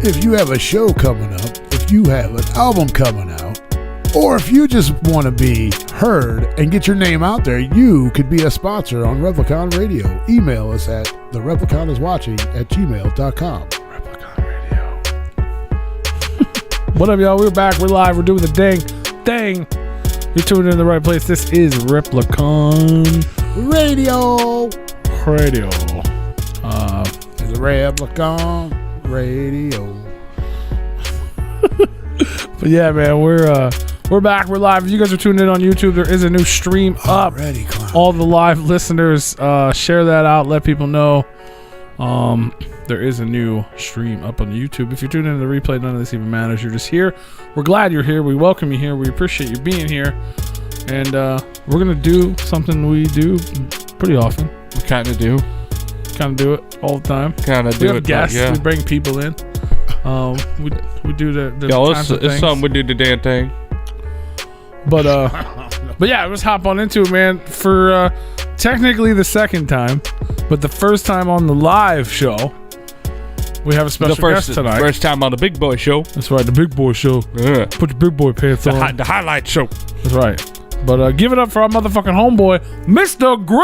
if you have a show coming up, if you have an album coming out, or if you just want to be heard and get your name out there, you could be a sponsor on Replicon Radio. Email us at therepliconiswatching@gmail.com. Replicon Radio. What up, y'all? We're back. We're live. We're doing the dang. You're tuned in the right place. This is Replicon Radio. It's Replicon Radio. But yeah, man, we're back. We're live. If you guys are tuned in on YouTube, there is a new stream up. Already, clown. All the live listeners, share that out. Let people know. There is a new stream up on YouTube. If you're tuning in to the replay, none of this even matters. You're just here. We're glad you're here. We welcome you here. We appreciate you being here. And we're going to do something we do pretty often. We kind of do it all the time. We have guests. Yeah. We bring people in. We do the it's something we do the damn thing. But yeah, let's hop on into it, man. For technically the second time, but the first time on the live show, we have a special guest tonight. First time on the Big Boy Show. That's right, the Big Boy Show. Yeah. Put your big boy pants on. The highlight show. That's right. But give it up for our motherfucking homeboy, Mr. Grean.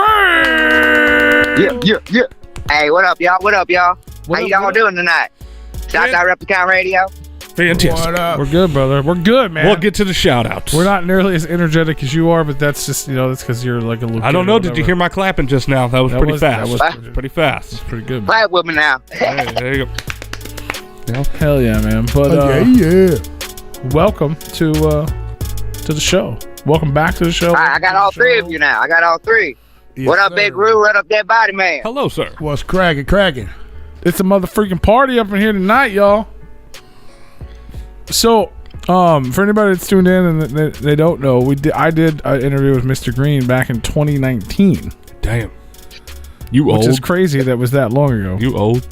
Yeah. Hey, what up, y'all? How y'all doing tonight? Shout out Replicon Radio. Fantastic. What up? We're good, brother. We're good, man. We'll get to the shout outs. We're not nearly as energetic as you are, but that's just, that's because you're like a little I don't know. Did you hear my clapping just now? That was pretty fast. That was pretty fast. That's pretty good, man. Clap with me now. Hey, there you go. Hell yeah, man. But welcome to the show. Welcome back to the show. I got all three of you now. Yes, what up, sir. Big Roo? What up, Dead Body Man? Hello, sir. What's cracking? It's a motherfucking party up in here tonight, y'all. So, for anybody that's tuned in and they don't know, I did an interview with Mr. Grean back in 2019. Damn. You old. Which is crazy that was that long ago. You old.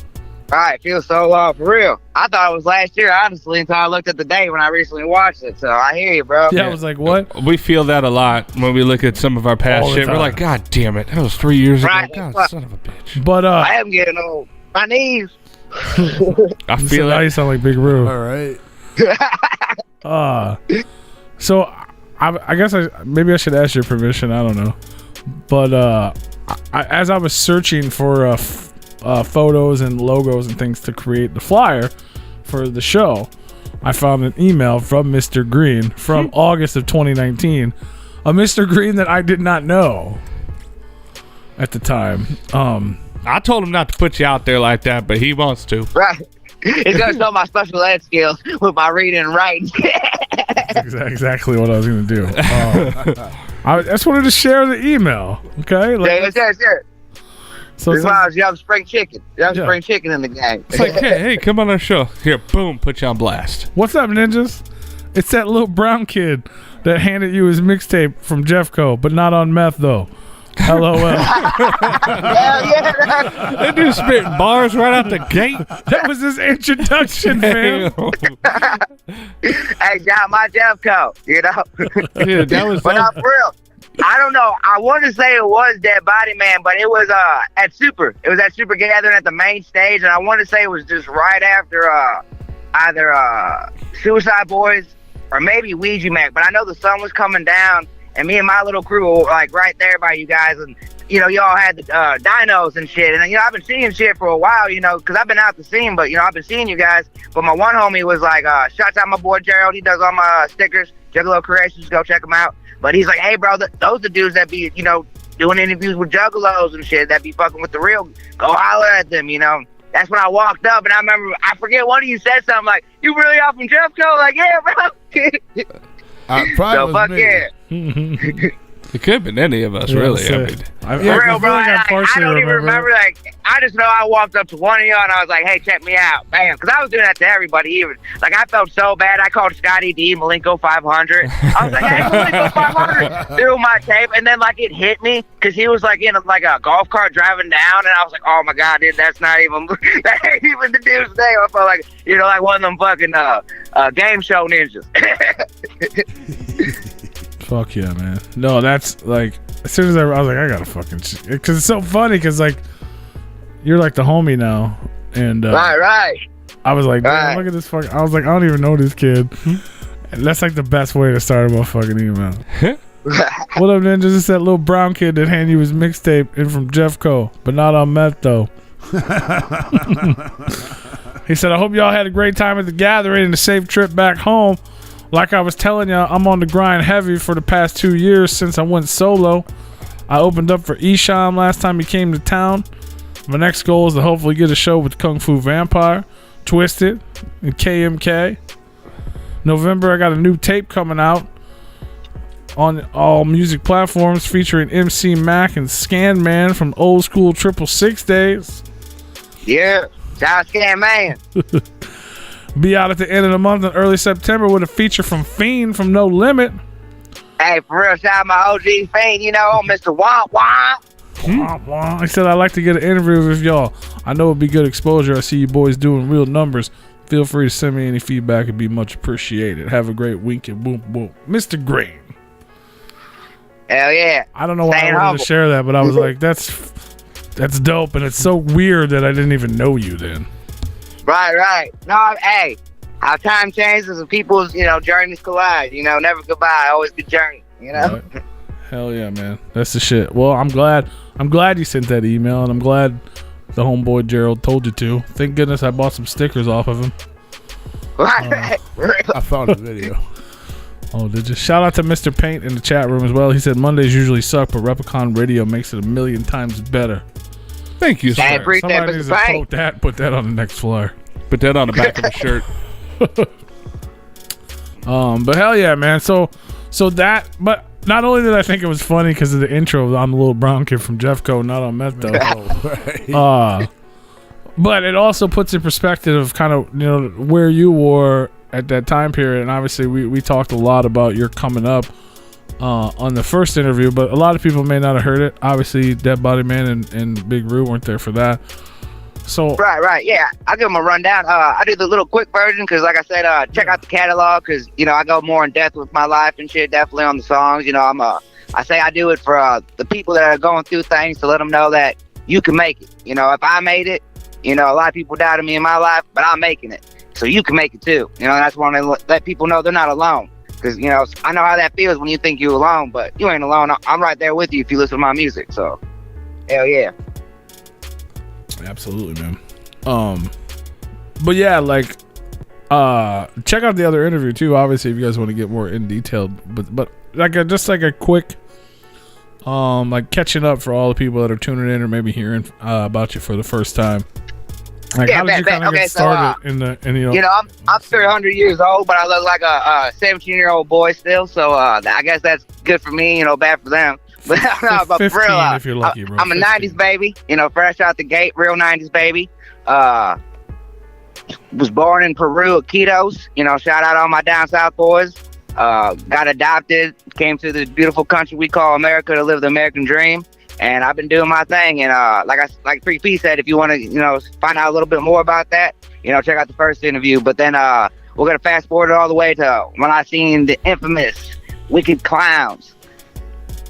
All right, feels so long for real. I thought it was last year, honestly, until I looked at the date when I recently watched it. So I hear you, bro. Yeah, I was like, what? We feel that a lot when we look at some of our past All the shit. We're time. like, God damn it. That was 3 years Right. ago. God, son of a bitch. But, I am getting old. My knees. I feel now it. you sound like Big Roo. All right. So I guess maybe I should ask your permission. I don't know, but as I was searching for photos and logos and things to create the flyer for the show, I found an email from Mr. Grean from August of 2019, a Mr. Grean that I did not know at the time. I told him not to put you out there like that, but he wants to. Right. It's going to show my special ed skills with my reading and writing. That's exactly what I was going to do. I just wanted to share the email. Okay. Sure. So As long as you have spring chicken. You have spring chicken in the game. It's like, hey, come on our show. Here, boom, put you on blast. what's up, ninjas? It's that little brown kid that handed you his mixtape from Jeffco, but not on meth though. LOL. Hell yeah. That dude spitting bars right out the gate. That was his introduction, man. Hey, got my Jeffco, Dude, that was But not for real. I don't know. I want to say it was Dead Body Man, but it was at Super. It was at Super Gathering at the main stage, and I want to say it was just right after either Suicide Boys or maybe Ouija Mac. But I know the sun was coming down, and me and my little crew were like right there by you guys, and y'all had the dinos and shit. And I've been seeing shit for a while, because I've been out the scene, but I've been seeing you guys. But my one homie was like, shouts out my boy Gerald. He does all my stickers, Juggalo Creations. Go check him out. But he's like, hey, bro, those the dudes that be, doing interviews with juggalos and shit, that be fucking with the real. Go holler at them, That's when I walked up, and I remember, I forget, one of you said something like, you really off from Jeffco? Like, yeah, bro. Probably So was fuck me. yeah. It could have been any of us, Yeah, really. that's I it. mean, I For feel real, bro. like I I partially don't even remember. Like, I just know I walked up to one of y'all and I was like, "Hey, check me out, bam!" Because I was doing that to everybody. Even like, I felt so bad. I called Scotty D Malenko 500. I was like, "Hey, Malenko 500," threw my tape, and then like it hit me because he was like in a golf cart driving down, and I was like, "Oh my god, dude, that's not even that ain't even the dude's name." I felt like like one of them fucking game show ninjas. Fuck yeah, man. No, that's like, as soon as I was like, I gotta fucking, because it's so funny, because like, you're like the homie now, and Right. I was like, damn, Right. look at this fucking. I was like, I don't even know this kid. And that's like the best way to start a motherfucking email. What up, ninjas? It's that little brown kid that handed you his mixtape in from Jeffco, but not on meth though. He said, I hope y'all had a great time at the gathering and a safe trip back home. Like I was telling y'all, I'm on the grind heavy for the past 2 years since I went solo. I opened up for Isham last time he came to town. My next goal is to hopefully get a show with Kung Fu Vampire, Twisted, and KMK. November, I got a new tape coming out on all music platforms featuring MC Mac and Scan Man from old school 666 days. Yeah. Shout out Scan Man. Be out at the end of the month in early September with a feature from Fiend from No Limit. Hey, for real, shout out my OG fan, Mr. Womp Womp. He said, I'd like to get an interview with y'all. I know it'd be good exposure. I see you boys doing real numbers. Feel free to send me any feedback. It'd be much appreciated. Have a great week and boom, boom. Mr. Grean. Hell yeah. I don't know why Staying I wanted humble. to share that, but I was like, that's dope. And it's so weird that I didn't even know you then. Right. No, hey, how time changes and people's, journeys collide. Never goodbye, always good journey. Right. Hell yeah, man. That's the shit. Well, I'm glad you sent that email, and I'm glad the homeboy Gerald told you to. Thank goodness I bought some stickers off of him. Right. I found a video. Oh, did you? Shout out to Mr. Paint in the chat room as well. He said Mondays usually suck, but Replicon Radio makes it a million times better. Thank you, Hey, sir. appreciate Somebody Mr. needs to Paint. quote that, put that on the next flyer. Put that on the back of a shirt. But hell yeah, man. So that, but not only did I think it was funny because of the intro, I'm the little brown kid from Jeffco, not on meth though. But it also puts in perspective of kind of, where you were at that time period. And obviously we talked a lot about your coming up on the first interview, but a lot of people may not have heard it. Obviously Dead Body Man and Big Roo weren't there for that. So Right. Yeah, I'll give them a rundown. I do the little quick version because, like I said, check out the catalog because, I go more in depth with my life and shit, definitely on the songs. I say I do it for the people that are going through things to let them know that you can make it. If I made it, a lot of people doubted me in my life, but I'm making it. So you can make it too. That's why I let people know they're not alone. Because, I know how that feels when you think you're alone, but you ain't alone. I'm right there with you if you listen to my music. So, hell yeah. absolutely, man. But yeah, check out the other interview too. Obviously, if you guys want to get more in detail, but just a quick, catching up for all the people that are tuning in or maybe hearing about you for the first time. How did you kind of get started in I'm 300 years old, but I look like a 17-year-old boy still. So I guess that's good for me, bad for them. But no, but 15 for real, if you're lucky, bro. I'm a 15. 90s baby, fresh out the gate, real 90s baby. Was born in Peru, Iquitos. Shout out all my down south boys. Got adopted, came to the beautiful country we call America to live the American dream. And I've been doing my thing. And like 3P said, if you want to, find out a little bit more about that, check out the first interview. But then we're gonna fast forward it all the way to when I seen the infamous Wicked Clowns.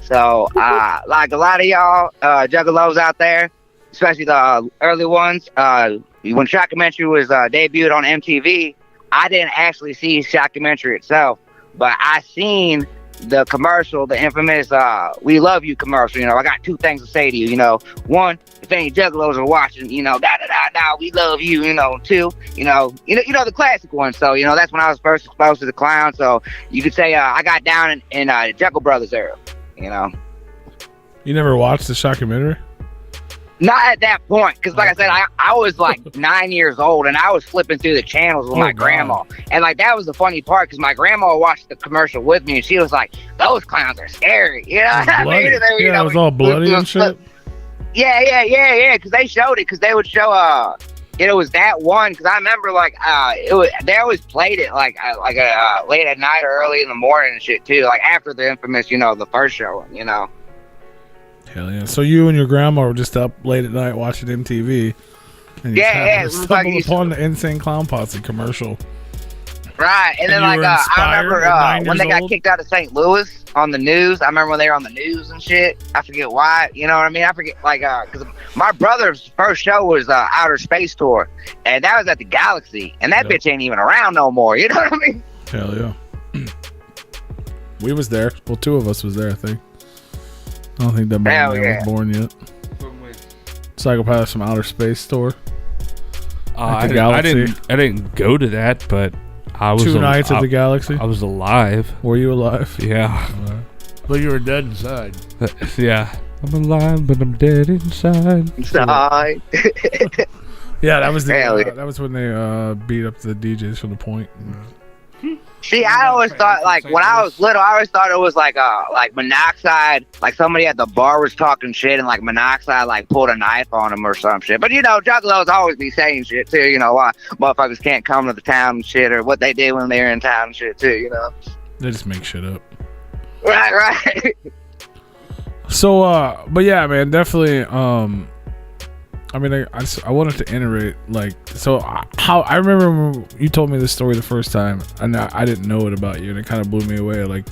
So like a lot of y'all juggalos out there, especially the early ones, when Shockumentary was debuted on MTV, I didn't actually see Shockumentary itself, but I seen the commercial, the infamous "We Love You" commercial. I got two things to say to you. One, if any juggalos are watching, we love you. Two, the classic one. So that's when I was first exposed to the clown. So you could say I got down in the Juggle Brothers era. You never watched the Shockumentary? Not at that point, because like I said, I was like 9 years old and I was flipping through the channels with my grandma. And that was the funny part, because my grandma watched the commercial with me and she was like, those clowns are scary. You know what I mean? It was all bloody and shit. Yeah, because they showed it, because they would show it was that one, because I remember they always played it late at night or early in the morning and shit too, after the infamous the first show. Hell yeah! So you and your grandma were just up late at night watching MTV, and you stumbled upon the Insane Clown Posse commercial. Right, and then you like were I inspired remember at 9 when they years got old? kicked out of St. Louis on the news. I remember when they were on the news and shit. I forget why. You know what I mean? I forget like because my brother's first show was Outer Space Tour, and that was at the Galaxy, and that Yep. bitch ain't even around no more. You know what I mean? Hell yeah. We was there. Well, 2 of us was there, I think. I don't think that man Hell yeah. was born yet. Psychopaths from Outer Space Tour. At the I Galaxy. didn't go to that, but I was 2 nights at the I Galaxy. was alive. Were you alive? Yeah, But you were dead inside. yeah. I'm alive, but I'm dead inside. Inside. Yeah, that was the Hell yeah. that was when they beat up the DJs from the point. See, I always thought like when I was little, I always thought it was like Monoxide, like somebody at the bar was talking shit and like Monoxide like pulled a knife on him or some shit. But you know, juggalos always be saying shit too. You know why motherfuckers can't come to the town and shit, or what they did when they were in town and shit too. You know. They just make shit up. Right. So, but yeah, man, definitely. I mean, I wanted to iterate like so. How I remember when you told me this story the first time, and I didn't know it about you, and it kind of blew me away. Like,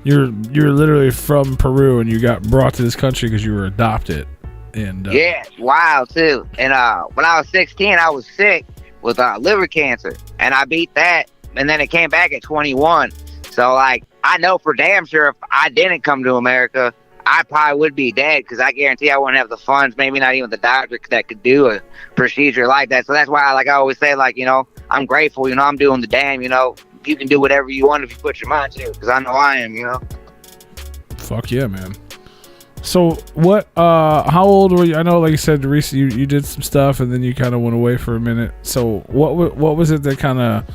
you're literally from Peru, and you got brought to this country because you were adopted. And Yeah, it's wild too. And when I was 16, I was sick with liver cancer, and I beat that, and then it came back at 21. So like, I know for damn sure if I didn't come to America, I probably would be dead, because I guarantee I wouldn't have the funds, maybe not even the doctor that could do a procedure like that. So that's why I always say, like, you know, I'm grateful, you know, I'm doing the damn, you know, you can do whatever you want if you put your mind to it, because I know I am, you know. fuck yeah, man. So what? How old were you? I know, like you said, recently you did some stuff, and then you kind of went away for a minute. So what was it that kind of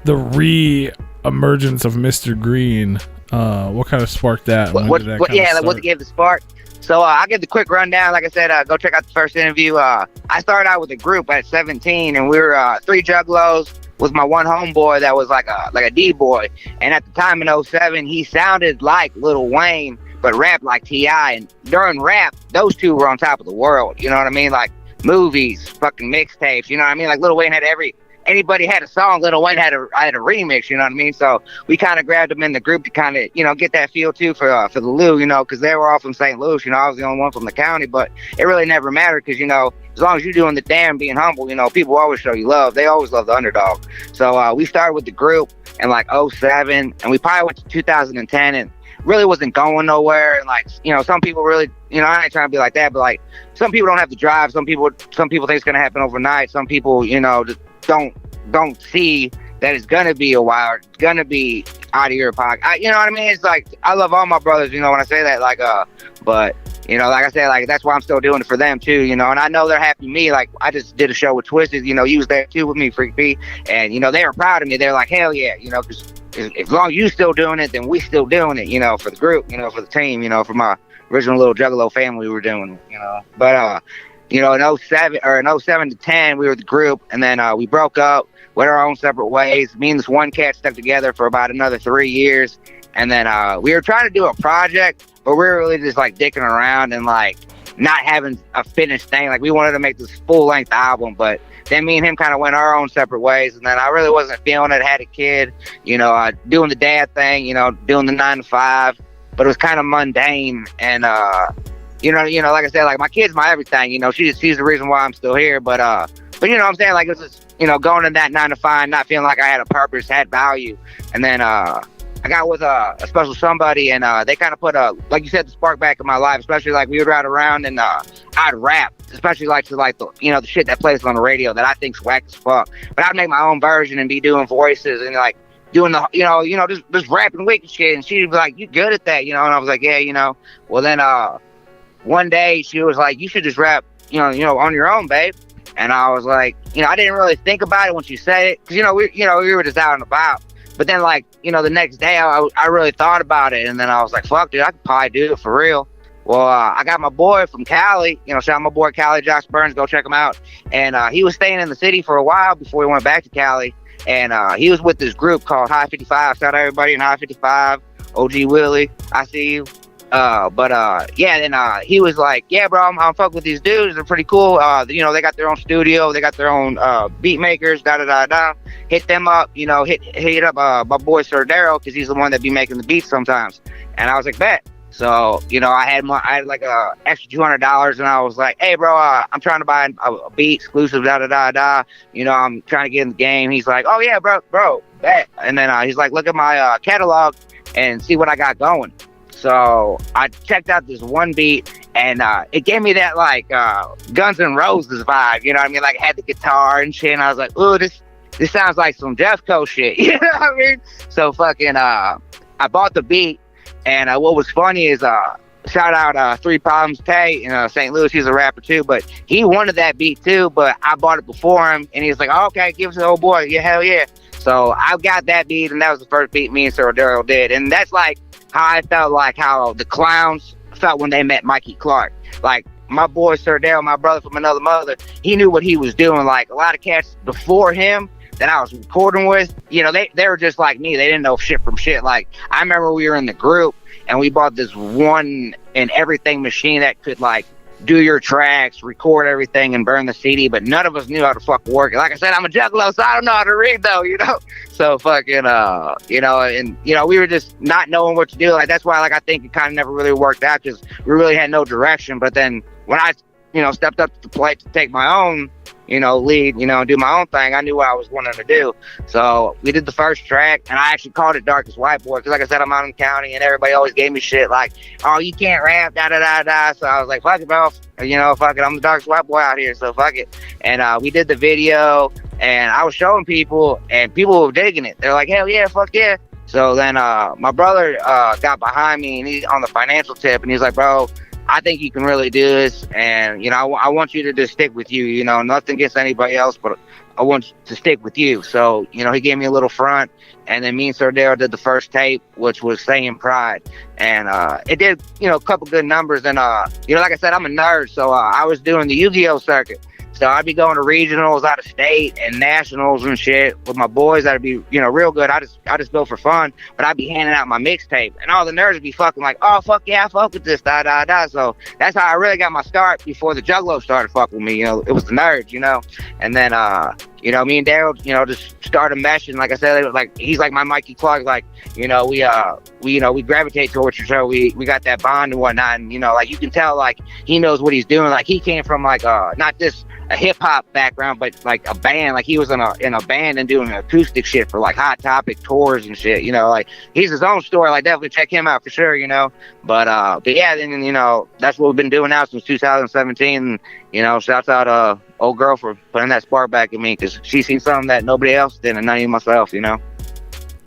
the re-emergence of Mr. Grean? What kind of sparked that? When did that kinda start? What gave the spark? So I'll give the quick rundown. Like I said, go check out the first interview. I started out with a group at 17, and we were 3 juggalos with my one homeboy that was like a D-boy. And at the time in 07, he sounded like Lil Wayne, but rapped like T.I. And during rap, those 2 were on top of the world. You know what I mean? Like movies, fucking mixtapes. You know what I mean? Like Lil Wayne had anybody had a song, Lil Wayne had a remix, you know what I mean? So we kind of grabbed them in the group to kind of, you know, get that feel too for the Lou, you know, because they were all from St. Louis, you know, I was the only one from the county, but it really never mattered, because, you know, as long as you're doing the damn, being humble, you know, people always show you love. They always love the underdog. So we started with the group in like 07, and we probably went to 2010, and really wasn't going nowhere. And like, you know, some people really, you know, I ain't trying to be like that, but like some people don't have to drive. Some people think it's going to happen overnight. Some people, you know, just don't see that it's gonna be a while, it's gonna be out of your pocket. You know what I mean? It's like, I love all my brothers, you know, when I say that, like, but you know, like I said, like, that's why I'm still doing it for them too, you know. And I know they're happy with me. Like, I just did a show with Twisted, you know, you was there too with me, Freak B, and you know, they were proud of me. They're like, hell yeah, you know, because as long as you still doing it, then we still doing it, you know, for the group, you know, for the team, you know, for my original little Juggalo family, we were doing it, you know. But you know, in 07 to 10, we were the group, and then we broke up, went our own separate ways. Me and this one cat stuck together for about another 3 years, and then we were trying to do a project, but we were really just like dicking around and like not having a finished thing. Like, we wanted to make this full-length album, but then me and him kind of went our own separate ways, and then I really wasn't feeling it. Had a kid, you know, doing the dad thing, you know, doing the 9 to 5, but it was kind of mundane. And you know, like I said, like, my kid's my everything. You know, she's the reason why I'm still here. But you know what I'm saying? Like, it was just, you know, going in that 9 to 5, not feeling like I had a purpose, had value. And then I got with a special somebody, and they kind of put like you said, the spark back in my life. Especially like we would ride around and I'd rap, especially like to like the, you know, the shit that plays on the radio that I think's whack as fuck. But I'd make my own version and be doing voices and like doing the, you know, just rapping wicked shit. And she'd be like, "You good at that?" You know, and I was like, "Yeah, you know." Well, then one day she was like, "You should just rap, you know, on your own, babe." And I was like, you know, I didn't really think about it when she said it, because, you know, we were just out and about. But then, like, you know, the next day I really thought about it, and then I was like, fuck, dude, I could probably do it for real. Well, I got my boy from Cali, you know, shout out my boy Cali, Josh Burns, go check him out. And he was staying in the city for a while before he went back to Cali. And he was with this group called High 55. Shout out everybody in High 55, OG Willie, I see you. Then he was like, yeah, bro, I'm fucking with these dudes. They're pretty cool. They got their own studio. They got their own beat makers, da-da-da-da. Hit them up, hit up my boy Sir Daryl, because he's the one that be making the beats sometimes. And I was like, bet. So, I had like a extra $200, and I was like, hey, bro, I'm trying to buy a beat exclusive, da-da-da-da. I'm trying to get in the game. He's like, oh, yeah, bro, bet. And then he's like, look at my catalog and see what I got going. So I checked out this one beat, and it gave me that like Guns N' Roses vibe, you know what I mean? Like, I had the guitar and shit, and I was like, ooh, this sounds like some Jeffco shit, you know what I mean? So fucking I bought the beat, and what was funny is shout out 3 Problems Tay in St. Louis. He's a rapper too, but he wanted that beat too, but I bought it before him, and he's like, oh, okay, give it to the old boy. Yeah, hell yeah. So I got that beat, and that was the first beat me and Sir Daryl did, and that's like how I felt like how the Clowns felt when they met Mikey Clark. Like, my boy Sir Daryl, my brother from another mother, he knew what he was doing. Like, a lot of cats before him that I was recording with, they were just like me. They didn't know shit from shit. Like, I remember we were in the group, and we bought this one and everything machine that could, like, do your tracks, record everything, and burn the CD, but none of us knew how to fucking work it. Like I said, I'm a juggalo, so I don't know how to read, though, So fucking, we were just not knowing what to do. Like, that's why, like, I think it kind of never really worked out, because we really had no direction. But then when I, stepped up to the plate to take my own, lead, and do my own thing, I knew what I was wanting to do. So we did the first track, and I actually called it Darkest White Boy, because like I said, I'm out in the county, and everybody always gave me shit like, oh, you can't rap, da-da-da-da. So I was like, fuck it, bro. Fuck it, I'm the Darkest White Boy out here, so fuck it. And we did the video, and I was showing people, and people were digging it. They're like, hell yeah, fuck yeah. So then my brother got behind me, and he's on the financial tip, and he's like, bro, I think you can really do this, and I want you to just stick with you. Nothing against anybody else, but I want you to stick with you. So he gave me a little front, and then me and Sir Daryl did the first tape, which was Saying Pride, and it did a couple good numbers. And like I said, I'm a nerd, so I was doing the Yu-Gi-Oh circuit. So I'd be going to regionals out of state and nationals and shit with my boys. That'd be, real good. I just go for fun, but I'd be handing out my mixtape, and all the nerds would be fucking like, oh, fuck yeah, I fuck with this, da, da, da. So that's how I really got my start before the Juggalo started fucking with me. It was the nerds, and then, me and Daryl, just started meshing. Like I said, it was like, he's like my Mikey Clark. Like, we gravitate towards each other. We got that bond and whatnot. And, like, you can tell, like, he knows what he's doing. Like, he came from, like, not just a hip hop background, but like a band. Like, he was in a band and doing acoustic shit for like Hot Topic tours and shit. Like, he's his own story. Like, definitely check him out for sure. But yeah, then that's what we've been doing now since 2017. Shouts out old girl for putting that spark back in me, because she seen something that nobody else did, and not even myself.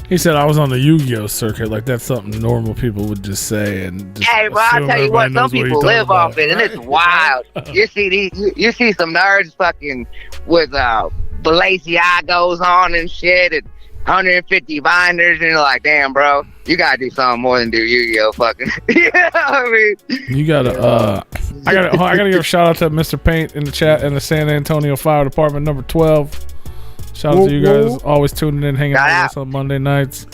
He said I was on the Yu-Gi-Oh circuit. Like, that's something normal people would just say. And just hey, bro, I tell you what, some people live off it, and it's wild. You see some nerds fucking with Balenciagos on and shit, and 150 binders, and you're like, damn, bro, you gotta do something more than do Yu-Gi-Oh fucking. I mean, you gotta. I gotta give a shout out to Mr. Paint in the chat and the San Antonio Fire Department number 12. Shout out to you guys, always tuning in, hanging out with us on Monday nights.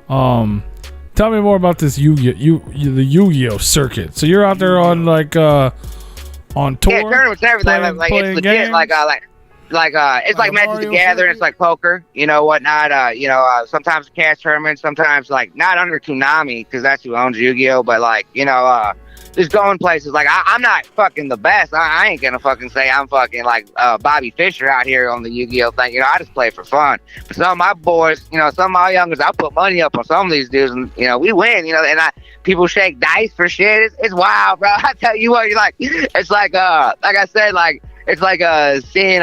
Tell me more about this the Yu-Gi-Oh circuit. So you're out there on on tour, yeah, tournaments, everything. Like it's legit. Games? It's like Magic the Gathering. It's like poker, whatnot. Sometimes cash tournaments, sometimes like not under Konami, because that's who owns Yu-Gi-Oh. But like just going places. Like, I'm not fucking the best. I ain't gonna fucking say I'm fucking like Bobby Fischer out here on the Yu-Gi-Oh thing. I just play for fun. But some of my boys, some of my youngers, I put money up on some of these dudes, and we win. And people shake dice for shit. It's wild, bro. I tell you what, it's like I said, like. It's like seeing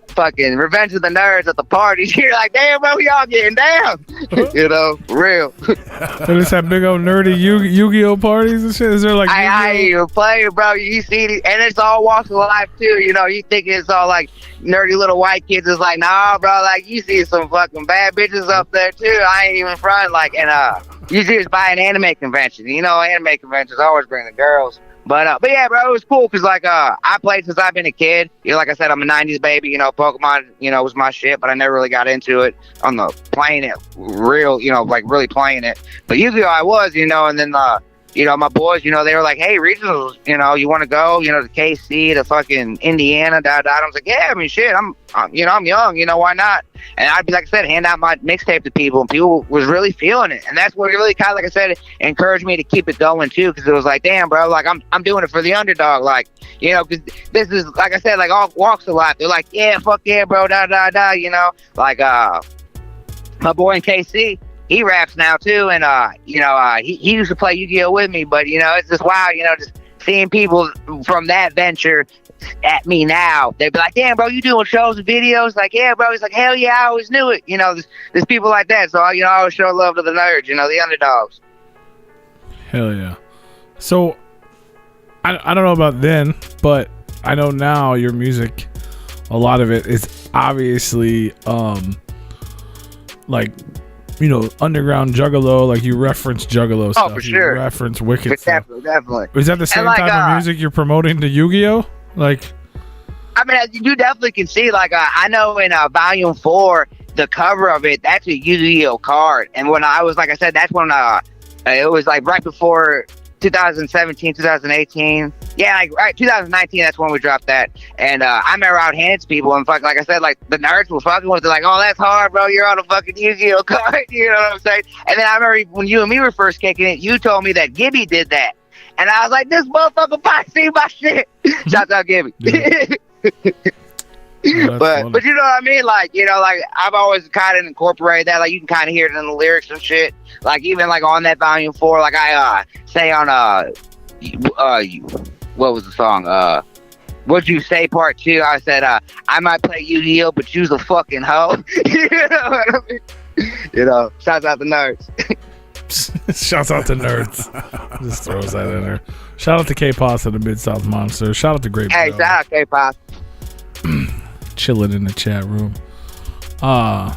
fucking Revenge of the Nerds at the parties. You're like, damn, bro, we all getting down. Real. They just have big old nerdy Yu-Gi-Oh parties and shit. Is there like I ain't even playing, bro. You see it, and it's all walks of life too. You think it's all like nerdy little white kids. It's like, nah, bro. Like, you see some fucking bad bitches up there too. I ain't even front. Like, and usually it's by an anime convention. Anime conventions always bring the girls. But yeah, bro, it was cool because like I played since I've been a kid. Like I said, I'm a '90s baby. Pokemon, was my shit, but I never really got into it playing it real. Like really playing it. But Yu-Gi-Oh, I was, and then my boys, they were like, hey, regionals, you want to go, to KC, to fucking Indiana, I was like, yeah, I mean, shit, I'm young, why not? And I'd be, like I said, hand out my mixtape to people, and people was really feeling it. And that's what really kind of, like I said, encouraged me to keep it going too, because it was like, damn, bro, like I'm doing it for the underdog, like, because this is, like I said, like all walks of life. They're like, yeah, fuck yeah, bro, like my boy in KC, he raps now too, and he used to play Yu-Gi-Oh with me, but it's just wild, just seeing people from that venture at me now. They'd be like, damn, bro, you doing shows and videos? Like, yeah, bro. He's like, hell yeah, I always knew it. There's people like that, so I always show love to the nerds, the underdogs. Hell yeah. So I don't know about then, but I know now your music, a lot of it is obviously like, underground juggalo, like you reference juggalo stuff. Oh, for sure. You reference wicked stuff. Definitely. Is that the same type of music you're promoting to Yu-Gi-Oh? Like, I mean, you definitely can see, like, I know in Volume 4, the cover of it, that's a Yu-Gi-Oh card. And when I was, like I said, that's when it was like right before 2017, 2018. Yeah, like right 2019, that's when we dropped that. And I remember I would hand it to people, and like I said, like the nerds were fucking with it, like, oh, that's hard, bro, you're on a fucking Yu-Gi-Oh card, you know what I'm saying? And then I remember when you and me were first kicking it, you told me that Gibby did that. And I was like, this motherfucker probably seen my shit. Shout out Gibby. Yeah. Oh, but you know what I mean? Like, like I've always kind of incorporated that. Like you can kind of hear it in the lyrics and shit. Like even like on that Volume 4, like I say on what was the song? What'd You Say Part 2? I said I might play Yu-Gi-Oh, but you's a fucking hoe. You know what I mean? Shouts out the nerds. Shouts out to nerds. Just throws that in there. Shout out to K-Pasta, the Mid-South Monster. Shout out to Great. Hey, shout out K-Pasta. Chilling in the chat room. But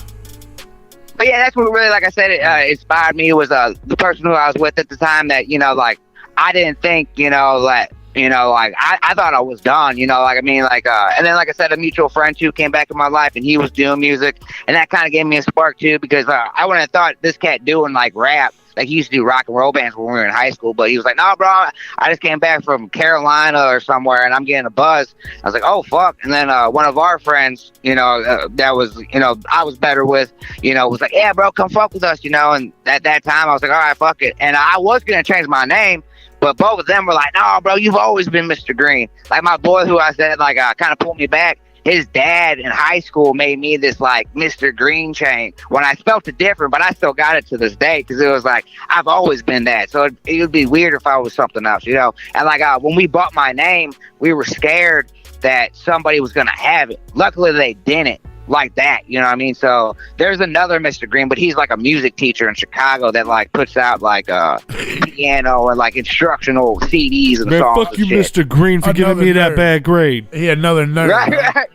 yeah, that's what really, like I said, it inspired me. It was the person who I was with at the time that, like, I didn't think, like, like I thought I was done, like, I mean, like, and then, like I said, a mutual friend too came back in my life, and he was doing music, and that kind of gave me a spark too, because I wouldn't have thought this cat doing like rap. Like he used to do rock and roll bands when we were in high school, but he was like, no, bro, I just came back from Carolina or somewhere, and I'm getting a buzz. I was like, oh, fuck. And then one of our friends, that was, I was better with, was like, yeah, bro, come fuck with us, and at that time I was like, all right, fuck it. And I was going to change my name, but both of them were like, no, bro, you've always been Mr. Green. Like my boy who I said, like, kind of pulled me back. His dad in high school made me this like Mr. Green chain when I spelt it different, but I still got it to this day because it was like I've always been that. So it would be weird if I was something else, And like when we bought my name, we were scared that somebody was gonna have it. Luckily, they didn't like that. You know what I mean? So there's another Mr. Green, but he's like a music teacher in Chicago that like puts out like piano and like instructional CDs and man, songs. Fuck you, shit. Mr. Green, for giving me that bad grade. He had another nerd. Right.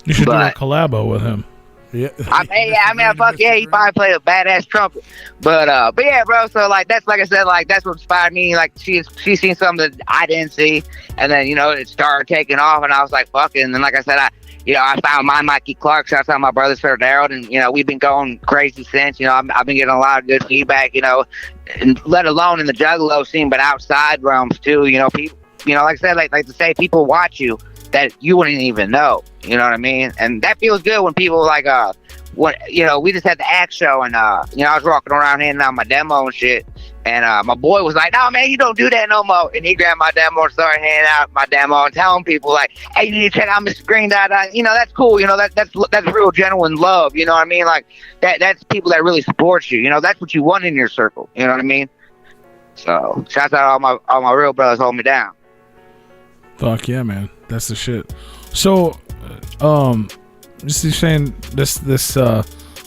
You should do a collabo with him. Yeah. I mean, fuck yeah, he probably played a badass trumpet. But yeah, bro. So like that's like I said, like that's what inspired me. Like she seen something that I didn't see, and then it started taking off, and I was like, fuck it. And then like I said, I found my Mikey Clark. Shout out to my brother Sir Darrell, and we've been going crazy since. I've been getting a lot of good feedback. And let alone in the juggalo scene, but outside realms too. People. Like I said, like to say, people watch you that you wouldn't even know. You know what I mean? And that feels good when people like when we just had the act show, and I was walking around handing out my demo and shit, and my boy was like, no man, you don't do that no more. And he grabbed my demo and started handing out my demo and telling people like, hey, you need to check out Mr. Green. That's cool. That's real genuine love. You know what I mean? Like that's people that really support you. That's what you want in your circle. You know what I mean? So shout out all my real brothers holding me down. Fuck yeah, man. That's the shit. So, just you saying this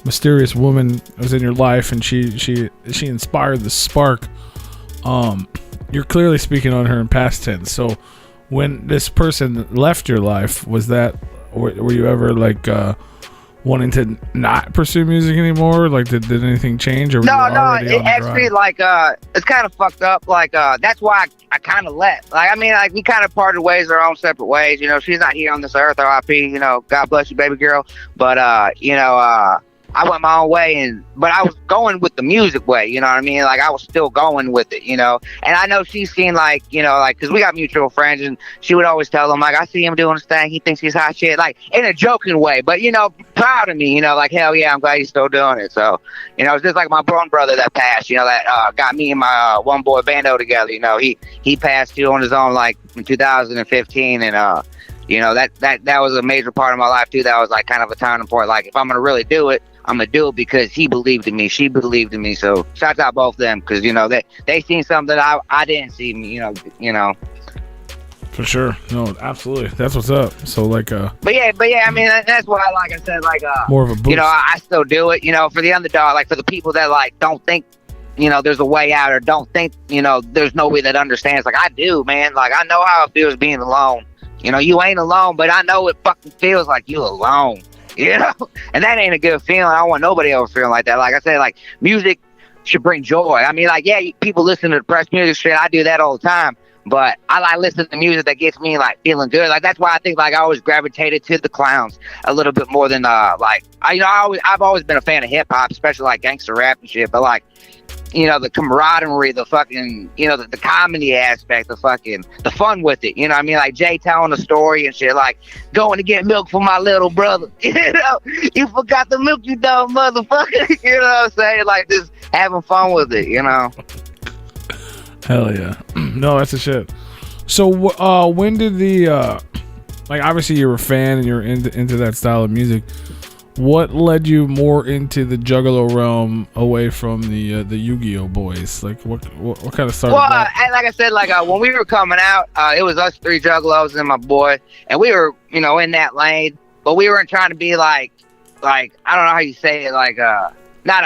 mysterious woman was in your life, and she inspired the spark. You're clearly speaking on her in past tense. So, when this person left your life, were you ever like wanting to not pursue music anymore? Like, did anything change? Or no, it actually like it's kind of fucked up. Like that's why I kind of left. Like I mean, like we kind of parted ways our own separate ways. She's not here on this earth. R.I.P. God bless you, baby girl. But I went my own way, but I was going with the music way, you know what I mean? Like, I was still going with it, you know? And I know she's seen, like, you know, like, because we got mutual friends, and she would always tell them, like, I see him doing his thing, he thinks he's hot shit, like, in a joking way, but, you know, proud of me, you know, like, hell yeah, I'm glad he's still doing it. So, you know, it's just like my one brother that passed, you know, that got me and my one boy bando together, you know, he passed too on his own, like, in 2015, and, you know, that was a major part of my life too. That was like kind of a turning point. Like, if I'm gonna really do it, I'm gonna do it because he believed in me, she believed in me. So shout out both of them, because you know they seen something that I didn't see. You know. For sure, no, absolutely, that's what's up. So like, but yeah, I mean that's why, like I said, like more of a boost. You know, I still do it. You know, for the underdog, like for the people that like don't think, you know, there's a way out, or don't think, you know, there's nobody that understands. Like I do, man. Like I know how it feels being alone. You know, you ain't alone, but I know it fucking feels like you alone, you know? And that ain't a good feeling. I don't want nobody else feeling like that. Like I said, like, music should bring joy. I mean, like, yeah, people listen to depressed music shit. I do that all the time. But I like listening to music that gets me, like, feeling good. Like, that's why I think, like, I always gravitated to the clowns a little bit more than, like, I've always been a fan of hip-hop, especially, like, gangster rap and shit. But, like, you know, the camaraderie, the fucking, you know, the comedy aspect, the fun with it. You know what I mean? Like Jay telling a story and shit, like going to get milk for my little brother. You know, you forgot the milk, you dumb motherfucker. You know what I'm saying? Like just having fun with it, you know? Hell yeah. No, that's the shit. So when did like obviously you're a fan and you're into that style of music. What led you more into the Juggalo realm away from the Yu-Gi-Oh boys? Like what kind of started that? Well, like I said, like when we were coming out, it was us three Juggalos and my boy, and we were, you know, in that lane, but we weren't trying to be like I don't know how you say it, like not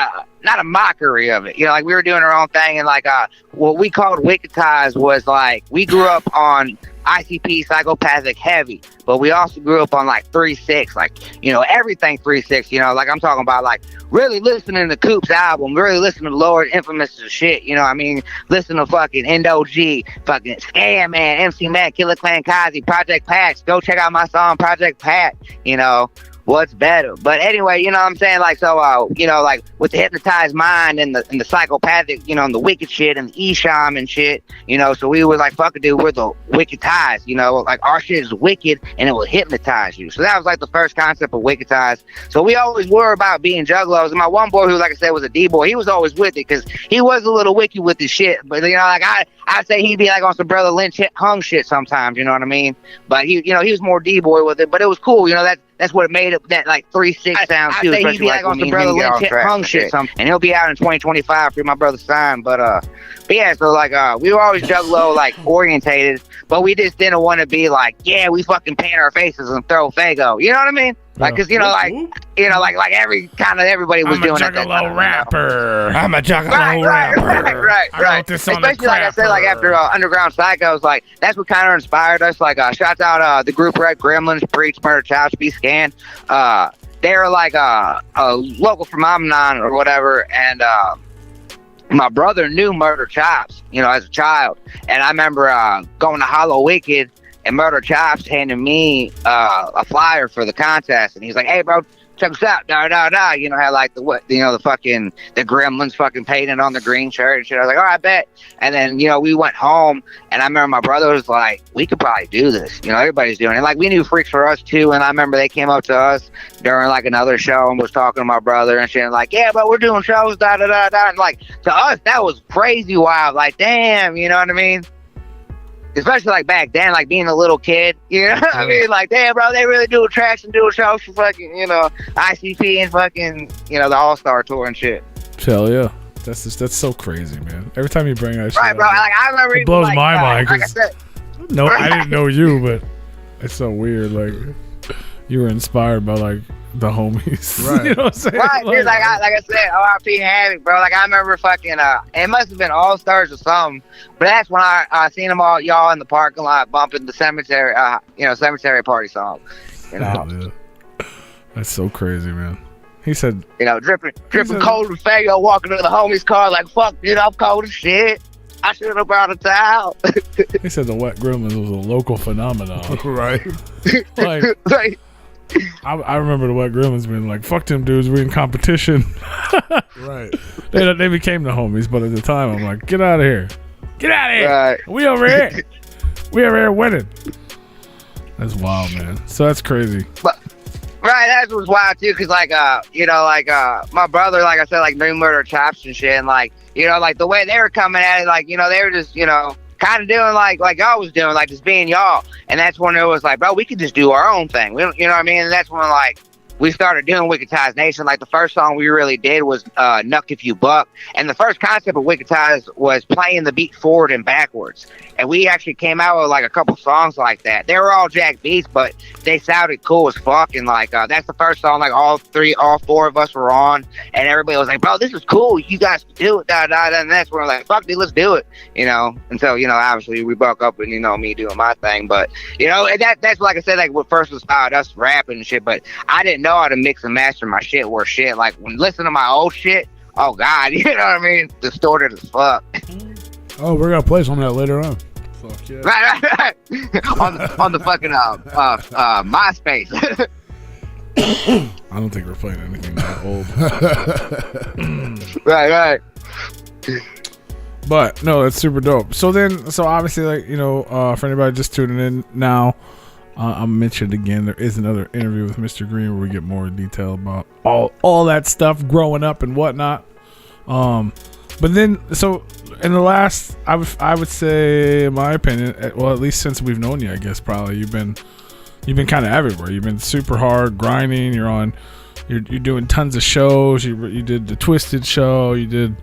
a mockery of it, you know, like we were doing our own thing, and like what we called Wicked Ties was like we grew up on ICP psychopathic heavy, but we also grew up on like 3-6, like, you know, everything 3-6, you know, like I'm talking about like really listening to Coop's album, really listening to Lord Infamous shit, you know what I mean, listen to fucking Endo G, fucking Scam Man, MC Mac, Killer Clan Kazi, Project Pat, go check out my song Project Pat, you know, what's better. But anyway, you know what I'm saying, like, so you know, like with the hypnotized mind and the psychopathic, you know, and the wicked shit and the Esham and shit, you know, so we was like, fuck it, dude, we're the Wicked Ties, you know, like our shit is wicked and it will hypnotize you. So that was like the first concept of Wicked Ties. So we always were about being juggalos, and my one boy, who like I said was a D-boy, he was always with it because he was a little wicked with his shit, but you know, like I'd say he'd be like on some Brother Lynch hung shit sometimes, you know what I mean, but he, you know, he was more D-boy with it, but it was cool, you know, that's what made it that like 3-6 sound too. He'd be like on some Brother Lynch hung shit, and he'll be out in 2025 for my brother's sign. But yeah, so like we were always Juggalo like orientated, but we just didn't want to be like, yeah, we fucking paint our faces and throw Fago. You know what I mean? Like, cause you know, like everybody was doing it. I'm a Juggalo rapper. I'm a Juggalo rapper. Right. I wrote this on the Especially like I said, like after Underground Psychos, like that's what kind of inspired us. Like shouts out the group Red Gremlins, Preach, Murder Chops, Be Scanned. They're like a local phenomenon or whatever, and my brother knew Murder Chops, you know, as a child, and I remember going to Hollow Wicked, and Murder Chops handed me a flyer for the contest, and he's like, "Hey, bro, check us out." You know how like the Gremlins fucking painted on the green shirt and shit. I was like, "All right, bet." And then, you know, we went home, and I remember my brother was like, "We could probably do this." You know, everybody's doing it. Like we knew Freaks for Us too, and I remember they came up to us during like another show and was talking to my brother and shit, and like, "Yeah, but we're doing shows, da da da da." And like to us, that was crazy wild. Like, damn, you know what I mean? Especially like back then, like being a little kid, you know what I mean? Like, damn, bro, they really do tracks and do shows for fucking, you know, ICP and fucking, you know, the All-Star Tour and shit. Hell yeah. That's so crazy, man. Every time you bring that shit right, bro. Like, I remember it blows my mind. Like I said, no, I didn't know you, but it's so weird. Like, you were inspired by, like, the homies. Right. You know what I'm saying? Right, dude, like I said, R.I.P. Havoc, bro. Like, I remember fucking, it must have been All-Stars or something, but that's when I seen them all, y'all in the parking lot bumping the cemetery, cemetery party song, you know. Yeah. That's so crazy, man. He said, you know, dripping cold with Fago, walking to the homie's car like, fuck, dude, I'm cold as shit. I should have brought a towel. He said the Wet Gremlins was a local phenomenon. Right. Like, right. I remember the Wet Gremlins being like, "Fuck them dudes, we in competition." Right. They became the homies, but at the time, I'm like, "Get out of here, get out of here! Right. We over here, we over here winning." That's wild, man. So that's crazy. But right, that was wild too, cause like my brother, like I said, like New Murder Chops and shit, and like like the way they were coming at it, like they were just kind of doing like y'all was doing, like just being y'all, and that's when it was like, bro, we could just do our own thing. We don't, you know what I mean? And that's when like we started doing Wicked Ties Nation. Like the first song we really did was Nuck If You Buck. And the first concept of Wicked Ties was playing the beat forward and backwards. And we actually came out with like a couple songs like that. They were all jack beats, but they sounded cool as fuck. And like that's the first song like all four of us were on. And everybody was like, bro, this is cool. You guys can do it. And that's when we're like, fuck it, let's do it. And so, obviously we broke up and, me doing my thing. But, and that's like I said, like what first was about us rapping and shit. But I didn't know how to mix and master my shit worth shit. Like when listening to my old shit, oh God, you know what I mean? Distorted as fuck. Oh, we're gonna play some of that later on. Fuck yeah. Right. on the fucking MySpace. I don't think we're playing anything that old. Right. But no, that's super dope. So obviously, like for anybody just tuning in now, I mentioned again there is another interview with Mr. Grean where we get more detail about all that stuff growing up and whatnot. But then so in the last, I would say, in my opinion, well, at least since we've known you, I guess probably you've been kind of everywhere. You've been super hard grinding. You're doing tons of shows. You did the Twisted show. You did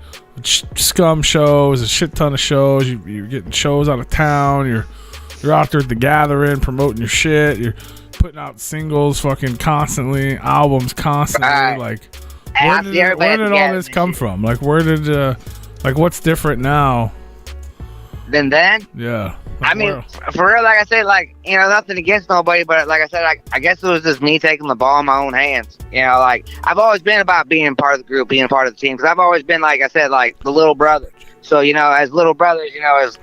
Scum shows, a shit ton of shows. You're getting shows out of town. You're out there at the Gathering promoting your shit. You're putting out singles fucking constantly, albums constantly. Like, where did all this come from? Like, where did like what's different now than then? Yeah. I mean, for real, like I said, like, nothing against nobody, but like I said, I guess it was just me taking the ball in my own hands. Like, I've always been about being part of the group, being part of the team, because I've always been, like I said, like the little brother. So, as little brothers, as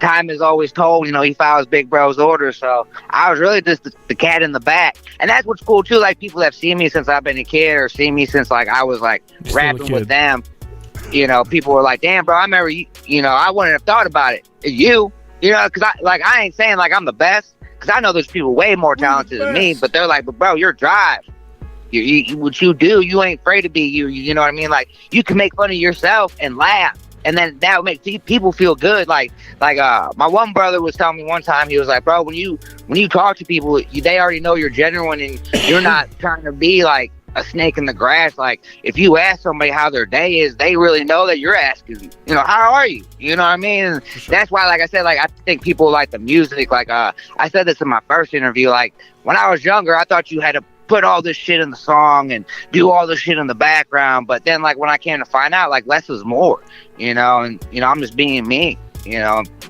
time is always told, he follows big bro's orders. So I was really just the cat in the back. And that's what's cool, too. Like, people that have seen me since I've been a kid or seen me since, like, I was, like, rapping with them. People were like, damn, bro, I remember you, I wouldn't have thought about it. You. Because I ain't saying like I'm the best, because I know there's people way more talented than me, but they're like, but bro, your drive, what you do, you ain't afraid to be you. You know what I mean? Like, you can make fun of yourself and laugh, and then that would make people feel good. Like my one brother was telling me one time, he was like, bro, when you talk to people, they already know you're genuine and you're not trying to be like a snake in the grass. Like, if you ask somebody how their day is, they really know that you're asking, how are you? You know what I mean? And that's why, like I said, like, I think people like the music. Like, I said this in my first interview, like, when I was younger, I thought you had to put all this shit in the song and do all this shit in the background. But then, like, when I came to find out, like, less is more, and, I'm just being me,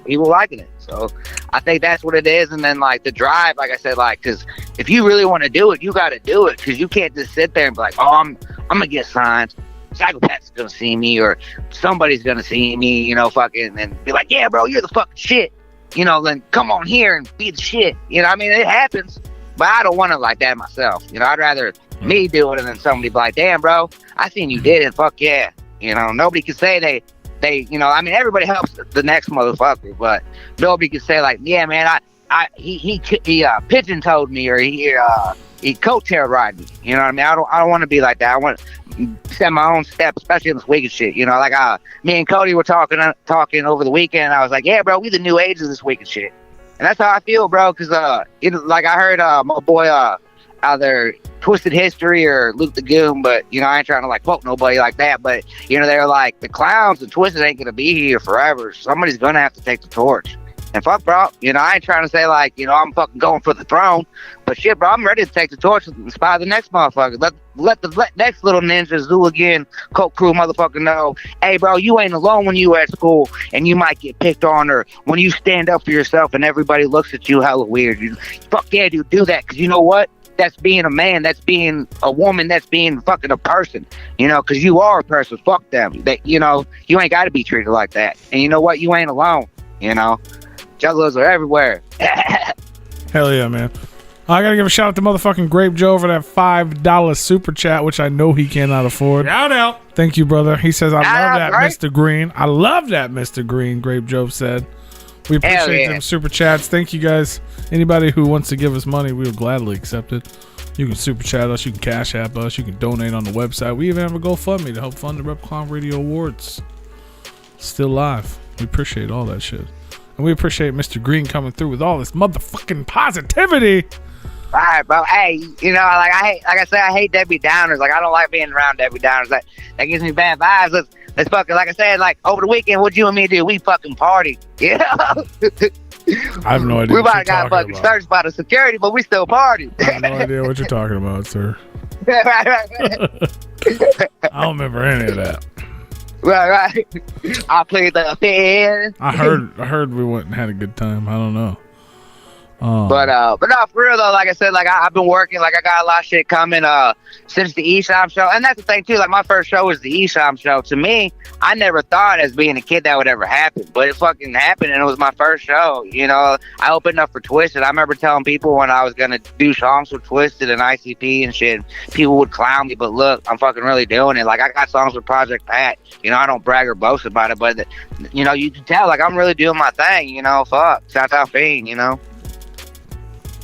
people liking it. So I think that's what it is. And then, like, the drive, like I said, like, because if you really want to do it, you got to do it, because you can't just sit there and be like, oh, I'm going to get signed. Psychopath's going to see me, or somebody's going to see me, fucking, and be like, yeah, bro, you're the fucking shit. Then come on here and be the shit. I mean, it happens, but I don't want it like that myself. I'd rather me do it and then somebody be like, damn, bro, I seen you did it. Fuck yeah. Nobody can say they I mean, everybody helps the next motherfucker, but nobody can say like, yeah, man, he pigeon-toed me, or he coattail ride me. You know what I mean? I don't want to be like that. I want to set my own step, especially in this wicked shit. Like me and Cody were talking over the weekend. I was like, yeah, bro, we the new age of this wicked shit, and that's how I feel, bro. Because like I heard my boy either Twisted History or Luke the Goon, but I ain't trying to like quote nobody like that, but they're like, the clowns and Twisted ain't gonna be here forever. Somebody's gonna have to take the torch. And fuck, bro, I ain't trying to say like, I'm fucking going for the throne, but shit, bro, I'm ready to take the torch and inspire the next motherfucker. Let the next little ninja Zooligan Coke Crew motherfucker know, hey, bro, you ain't alone when you at school and you might get picked on, or when you stand up for yourself and everybody looks at you hella weird. Fuck yeah, dude, do that, because you know what? That's being a man, that's being a woman, that's being fucking a person, because you are a person. Fuck them. You ain't got to be treated like that. And you know what? You ain't alone, Juggalos are everywhere. Hell yeah, man. I gotta give a shout out to motherfucking Grape Joe for that $5 super chat, which I know he cannot afford. Shout out. Thank you, brother. He says, I love that, right? Mr. Green. I love that, Mr. Green, Grape Joe said. We appreciate yeah. them super chats. Thank you, guys. Anybody who wants to give us money, we will gladly accept it. You can super chat us. You can cash app us. You can donate on the website. We even have a GoFundMe to help fund the Replicon Radio Awards. Still live. We appreciate all that shit. And we appreciate Mr. Green coming through with all this motherfucking positivity. All right, bro. Hey, you know, like I said, I hate Debbie Downers. Like I don't like being around Debbie Downers. That gives me bad vibes. Let's fucking, like I said, like over the weekend, what you and me do? We fucking party. You know? I have no idea. We what about you're got talking fucking about. searched by the security, but we still party. I have no idea what you're talking about, sir. I don't remember any of that. Right. I played the fan. I heard we went and had a good time. I don't know. But no, for real though, like I said, like I've been working, like I got a lot of shit coming since the Esham show, and that's the thing too. Like my first show was the Esham show. To me, I never thought as being a kid that would ever happen, but it fucking happened, and it was my first show. You know, I opened up for Twisted. I remember telling people when I was gonna do songs with Twisted and ICP and shit, people would clown me, but look, I'm fucking really doing it. Like I got songs with Project Pat. You know, I don't brag or boast about it, but you know, you can tell like I'm really doing my thing. You know, fuck, Southtown Fiend. You know.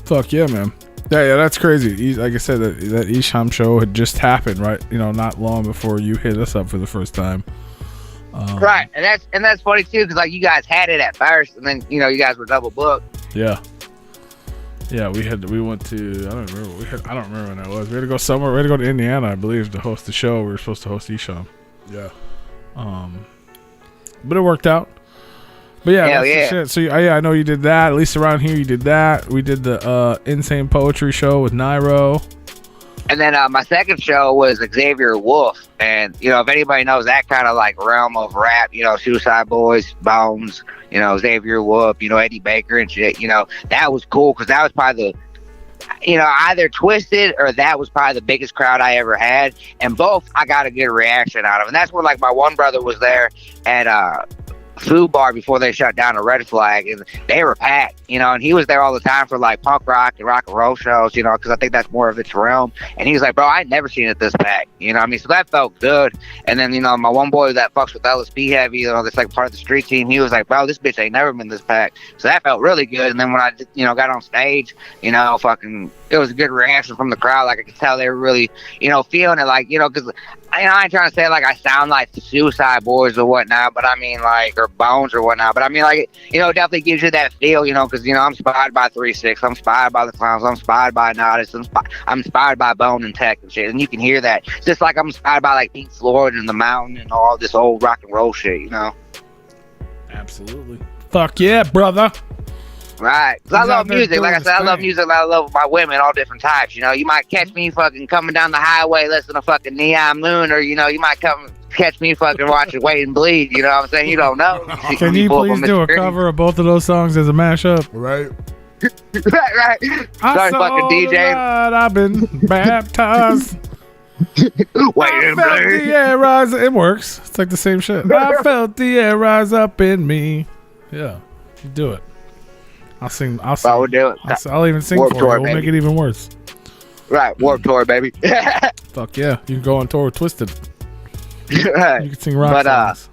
Fuck yeah, man. Yeah, that's crazy. Like I said, that Esham show had just happened, right? You know, not long before you hit us up for the first time. Right, and that's funny too, because like you guys had it at first, and then you know you guys were double booked. Yeah, we went to I don't remember when that was. We had to go somewhere. We had to go to Indiana, I believe, to host the show. We were supposed to host Esham. Yeah. But it worked out. But yeah, hell that's the shit. So yeah, I know you did that. At least around here, you did that. We did the Insane Poetry show with Nairo. And then my second show was Xavier Wolf, and you know if anybody knows that kind of like realm of rap, you know Suicide Boys, Bones, you know Xavier Wolf, you know Eddie Baker and shit. You know that was cool because that was probably either Twisted or that was probably the biggest crowd I ever had, and both I got a good reaction out of. And that's where like my one brother was there at Food Bar before they shut down the Red Flag, and they were packed, you know, and he was there all the time for like punk rock and rock and roll shows, you know, because I think that's more of its realm. And he was like, bro, I ain't never seen it this packed, you know what I mean? So that felt good. And then, you know, my one boy that fucks with LSP heavy, you know, that's like part of the street team, he was like, bro, this bitch ain't never been this packed. So that felt really good. And then when I, you know, got on stage, you know, it was a good reaction from the crowd. Like I could tell they were really, you know, feeling it, like, you know, because I ain't trying to say like I sound like the Suicide Boys or whatnot, but I mean like, or Bones or whatnot, but I mean like, you know, it definitely gives you that feel, you know, because, you know, I'm inspired by 3-6, I'm inspired by the Clowns, I'm inspired by Nodis, I'm inspired by Bone and Tech and shit, and you can hear that. Just like I'm inspired by like Pink Floyd and The Mountain and all this old rock and roll shit, you know. Absolutely. Fuck yeah, brother. Right, because I love music. Like I said, I love music. I love my women, all different types. You know, you might catch me fucking coming down the highway listening to fucking Neon Moon, or you know, you might catch me fucking watching Wait and Bleed. You know what I'm saying? You don't know. Can you please do a cover of both of those songs as a mashup? Right. right. I Sorry, saw fucking the DJ. light, I've been baptized. Wait I and felt the Bleed. air rise. It works. It's like the same shit. I felt the air rise up in me. Yeah, you do it. I'll sing. I will do it. I'll even sing Warped for you. Tour, We'll make baby. it even worse. Right, Warped Tour, baby. Fuck yeah. You can go on tour with Twisted. Right. You can sing rock songs.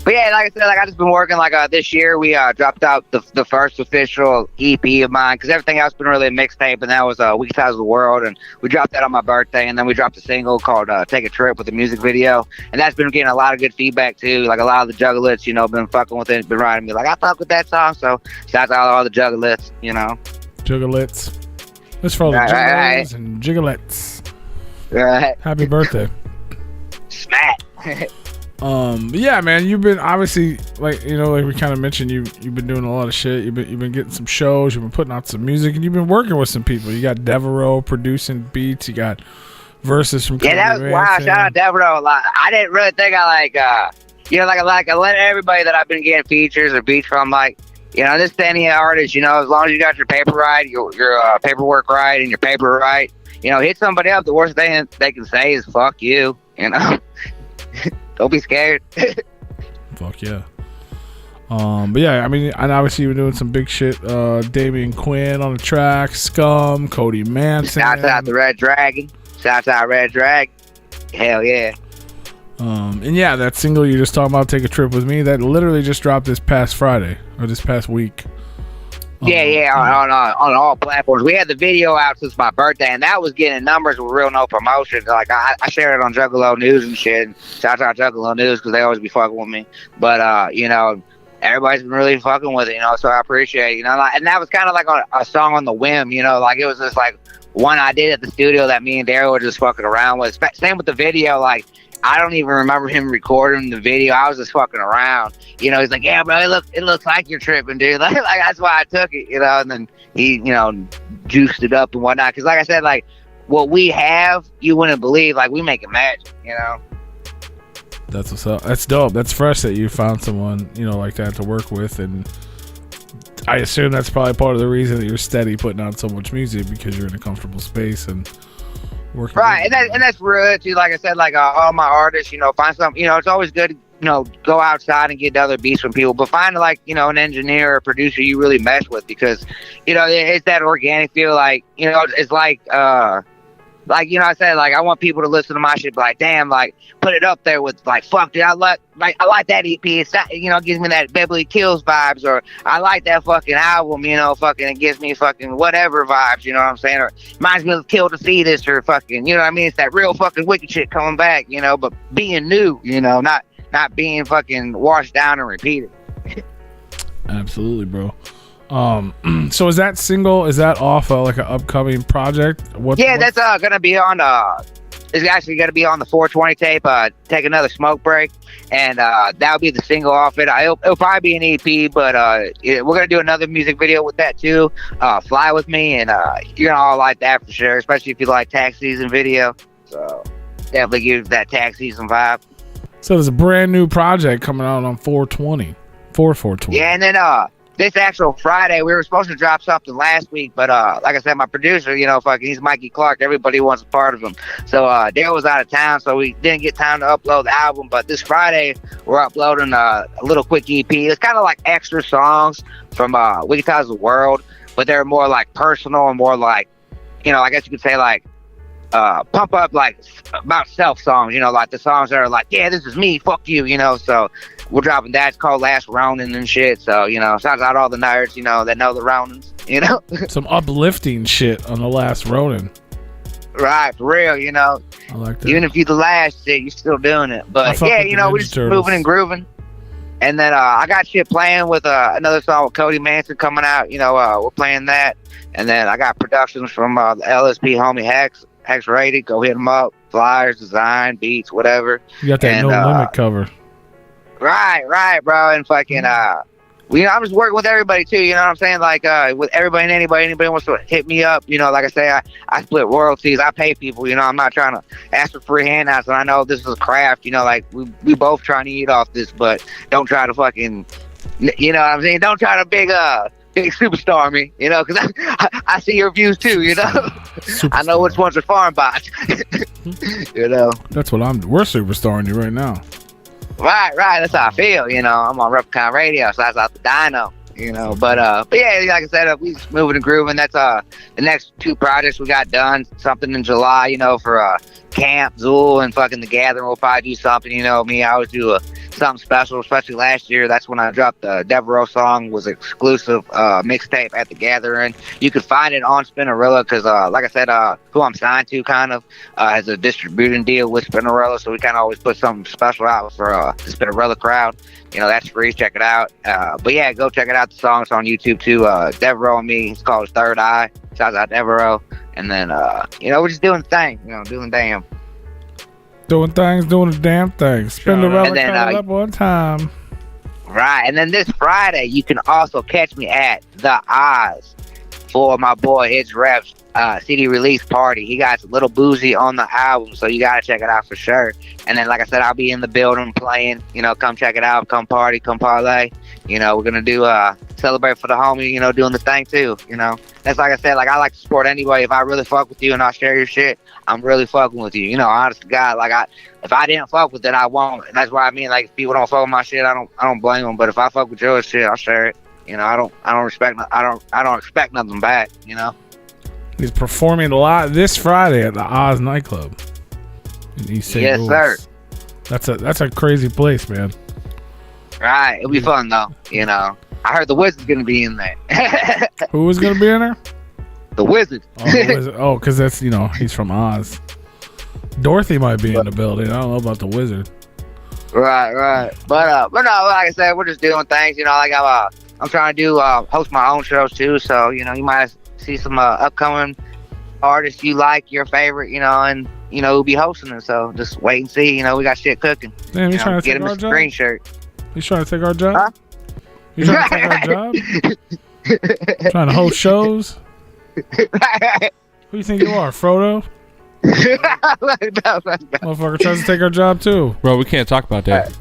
But yeah, like I said, like I just been working. Like this year, we dropped out the first official EP of mine, because everything else been really a mixtape, and that was Weak Size of the World, and we dropped that on my birthday, and then we dropped a single called Take a Trip with a music video, and that's been getting a lot of good feedback too. Like a lot of the Juggalettes, you know, been fucking with it, been writing me like, I fuck with that song. So shout out to all the Juggalettes, you know. Juggalettes. This for all the Juggalettes and Jiggalettes. Right. Happy birthday. Smack. Yeah, man, you've been obviously, like, you know, like we kind of mentioned, you've been doing a lot of shit. You've been getting some shows. You've been putting out some music, and you've been working with some people. You got Devereaux producing beats. You got verses from Yeah, that was wow. Shout out Devereaux a lot. I didn't really think I I let everybody that I've been getting features or beats from, like, you know, this to any artist, you know, as long as you got your paper right, your paperwork right, and your paper right, you know, hit somebody up. The worst thing they can say is fuck you, you know. Don't be scared. Fuck yeah. But yeah, I mean, and obviously you're doing some big shit. Damian Quinn on the track, Scum, Cody Manson. Shout out the Red Dragon. Shout out Red Dragon. Hell yeah. And yeah, that single you just talking about, Take a Trip With Me, that literally just dropped this past Friday or this past week. Yeah, on all platforms. We had the video out since my birthday, and that was getting numbers with real no promotion. Like I shared it on Juggalo News and shit. And shout out Juggalo News because they always be fucking with me. But you know, everybody's been really fucking with it, you know. So I appreciate it, you know. Like, and that was kind of like a song on the whim, you know. Like it was just like one I did at the studio that me and Daryl were just fucking around with. Same with the video, like. I don't even remember him recording the video. I was just fucking around. You know, he's like, yeah, bro, it looks like you're tripping, dude. Like that's why I took it, you know. And then he, you know, juiced it up and whatnot. Because like I said, like, what we have, you wouldn't believe. Like, we make it magic, you know. That's what's up. That's dope. That's fresh that you found someone, you know, like that to work with. And I assume that's probably part of the reason that you're steady putting out so much music, because you're in a comfortable space and working. Right, and that's real too. Like I said, like all my artists, you know, find something. You know, it's always good to, you know, go outside and get other beats from people, but find like, you know, an engineer or a producer you really mesh with, because, you know, it's that organic feel. Like, you know, it's like you know, I said, like, I want people to listen to my shit, like, damn, like, put it up there with, like, fuck, dude, I like that EP. It's not, you know, gives me that Beverly Kills vibes, or I like that fucking album, you know, fucking, it gives me fucking whatever vibes, you know what I'm saying? Or reminds me of Kill the Fetus, or fucking, you know what I mean? It's that real fucking wicked shit coming back, you know, but being new, you know, not being fucking washed down and repeated. Absolutely, bro. So is that single, is that off like an upcoming project? That's gonna be on it's actually gonna be on the 420 tape, Take Another Smoke Break, and that'll be the single off it. It'll probably be an EP, but we're gonna do another music video with that too, Fly With Me, and you're gonna all like that for sure, especially if you like tax season video. So definitely give that tax season vibe. So there's a brand new project coming out on 420. Yeah, and then this actual Friday, we were supposed to drop something last week, but like I said, my producer, you know, fucking, he's Mikey Clark. Everybody wants a part of him. So Dale was out of town, so we didn't get time to upload the album. But this Friday, we're uploading a little quick EP. It's kind of like extra songs from Wicked Ties of the World, but they're more like personal and more like, you know, I guess you could say like pump up, like about self songs, you know, like the songs that are like, yeah, this is me, fuck you, you know. So we're dropping that. It's called Last Ronin and shit. So, you know, shouts out all the nerds, you know, that know the Ronins, you know. Some uplifting shit on the Last Ronin. Right, for real, you know. I like that. Even if you're the last shit, you're still doing it. But yeah, you know, we're just moving and grooving. And then I got shit playing with another song with Cody Manson coming out. You know, we're playing that. And then I got productions from the LSP homie Hex Rated. Go hit them up. Flyers, design, beats, whatever. You got that No Limit cover. Right, bro. And fucking, you know, I'm just working with everybody too, you know what I'm saying? Like, with everybody and anybody wants to hit me up, you know, like I say, I split royalties, I pay people, you know, I'm not trying to ask for free handouts, and I know this is a craft, you know, like, we both trying to eat off this, but don't try to fucking, you know what I'm saying? Don't try to big superstar me, you know, because I see your views too, you know? Superstar. I know which ones are farm bots, you know? That's what we're superstarring you right now. Right, that's how I feel, you know. I'm on Replicon Radio, so that's out the dyno, you know. But yeah, like I said, we just moving and grooving. That's the next two projects we got done. Something in July, you know, for Camp, Zool, and fucking The Gathering. We'll probably do something, you know. Me, I always do something special, especially last year. That's when I dropped the Devereaux song, was exclusive mixtape at The Gathering. You could find it on Spinnerella because, like I said, who I'm signed to kind of has a distributing deal with Spinnerella, so we kind of always put something special out for the Spinnerella crowd. You know, that's free. Check it out. But yeah, go check it out. The song's on YouTube too. Devereaux and me. It's called Third Eye. Shouts out Devereaux. And then, you know, we're just doing the thing. You know, doing the damn. Doing the damn thing. Spinnerella up one time. Right. And then this Friday, you can also catch me at The Oz for my boy Hits Reps CD release party. He got Little Boozy on the album, so you gotta check it out for sure. And then, like I said, I'll be in the building playing. You know, come check it out, come party, come parlay. You know, we're gonna do celebrate for the homie, you know, doing the thing too, you know. That's like I said, like I like to support anybody. If I really fuck with you and I share your shit, I'm really fucking with you. You know, honest to God, like if I didn't fuck with it, I won't. And that's what I mean. Like if people don't fuck with my shit, I don't blame them. But if I fuck with your shit, I'll share it. You know, I don't expect nothing back. You know. He's performing a lot this Friday at the Oz nightclub in East St. Yes, Louis. sir. That's a crazy place, man. Right, it'll be fun though. You know, I heard the Wizard's gonna be in there. Who was gonna be in there? The Wizard. Oh, because that's, you know, he's from Oz. Dorothy might be in the building. I don't know about the Wizard. Right. But no, like I said, we're just doing things. You know, like I'm trying to do host my own shows too. So you know, you might see some upcoming artists you like, your favorite. You know, and you know, we'll be hosting them. So just wait and see. You know, we got shit cooking. Damn, you know, trying to get take him our a job? green shirt. You trying to take our job? Huh? You trying to take our job? Trying to host shows? Who you think you are, Frodo? Motherfucker tries to take our job too. Bro, we can't talk about that.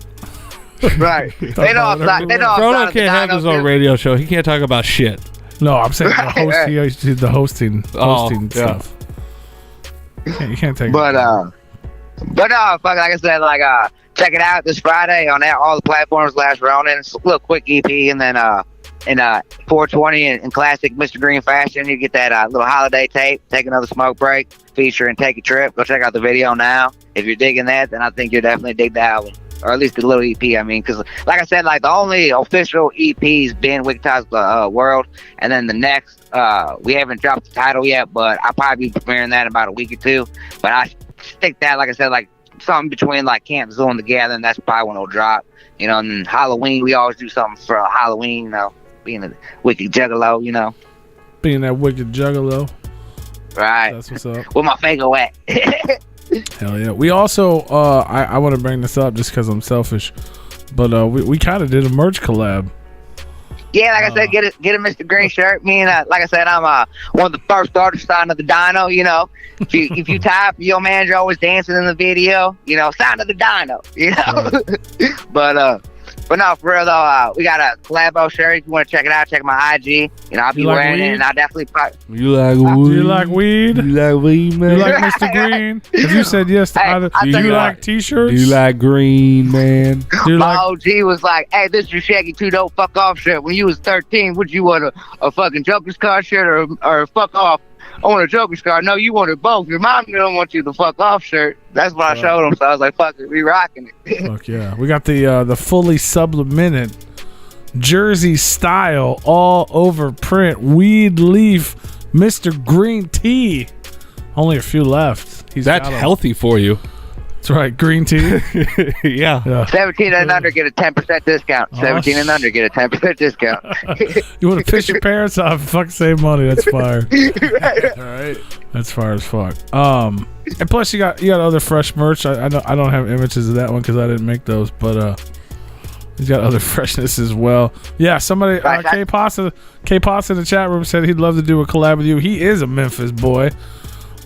Right. They know I'm not. They know I'm Frodo not. can't have his own radio show. He can't talk about shit. No, I'm saying the hosting yeah. stuff. You can't take. But no, fuck. Like I said, like check it out this Friday on all the platforms. Last Ronin. It's a little quick EP, and then in 420 in classic Mr. Grean fashion, you get that little holiday tape. Take another smoke break, featuring Take a Trip. Go check out the video now. If you're digging that, then I think you'll definitely dig the album, or at least the little EP. I mean, because like I said, like the only official EP's been Wicked Ties World, and then the next we haven't dropped the title yet, but I'll probably be premiering that in about a week or two. But I stick that, like I said, like something between like Camp Zoo and The Gathering. That's probably when it'll drop. You know, and then Halloween, we always do something for Halloween. You know, being a wicked juggalo. You know, being that wicked juggalo. Right. That's what's up. Where my finger at? Hell yeah. We also, I want to bring this up just because I'm selfish, but we kind of did a merch collab. Yeah, like I said, get a Mr. Green shirt. Me and like I said, I'm one of the first artists signed of the Dino. You know, if you type your manager always dancing in the video, you know, sign of the Dino. You know, but no, for real though, we got a collabo shirt. If you want to check it out, check my IG. You know, I'll be wearing it, and I'll definitely. You like weed? Do you like weed? You like weed, man? You like Mr. Green? If you said yes to either, do you like t-shirts? Do you like green, man? My OG was like, "Hey, this is your Shaggy 2 Dope Fuck Off shirt. When you was 13, would you want a fucking Joker's card shirt or fuck off? I want a Joker's card. No, you wanted both. Your mom didn't want you the fuck off shirt. That's what I showed him. So I was like, fuck it, we rocking it. Fuck yeah. We got the fully subliminate Jersey style all over print weed leaf Mr. Green tea. Only a few left. That's healthy for you. That's right, green tea. Yeah. 17 and under get a 10% discount. 17 and under get a 10% discount. You want to piss your parents off and fuck save money? That's fire. All right. That's fire as fuck. And plus you got other fresh merch. I don't have images of that one because I didn't make those, but he's got other freshness as well. Yeah, somebody K Pasta in the chat room said he'd love to do a collab with you. He is a Memphis boy.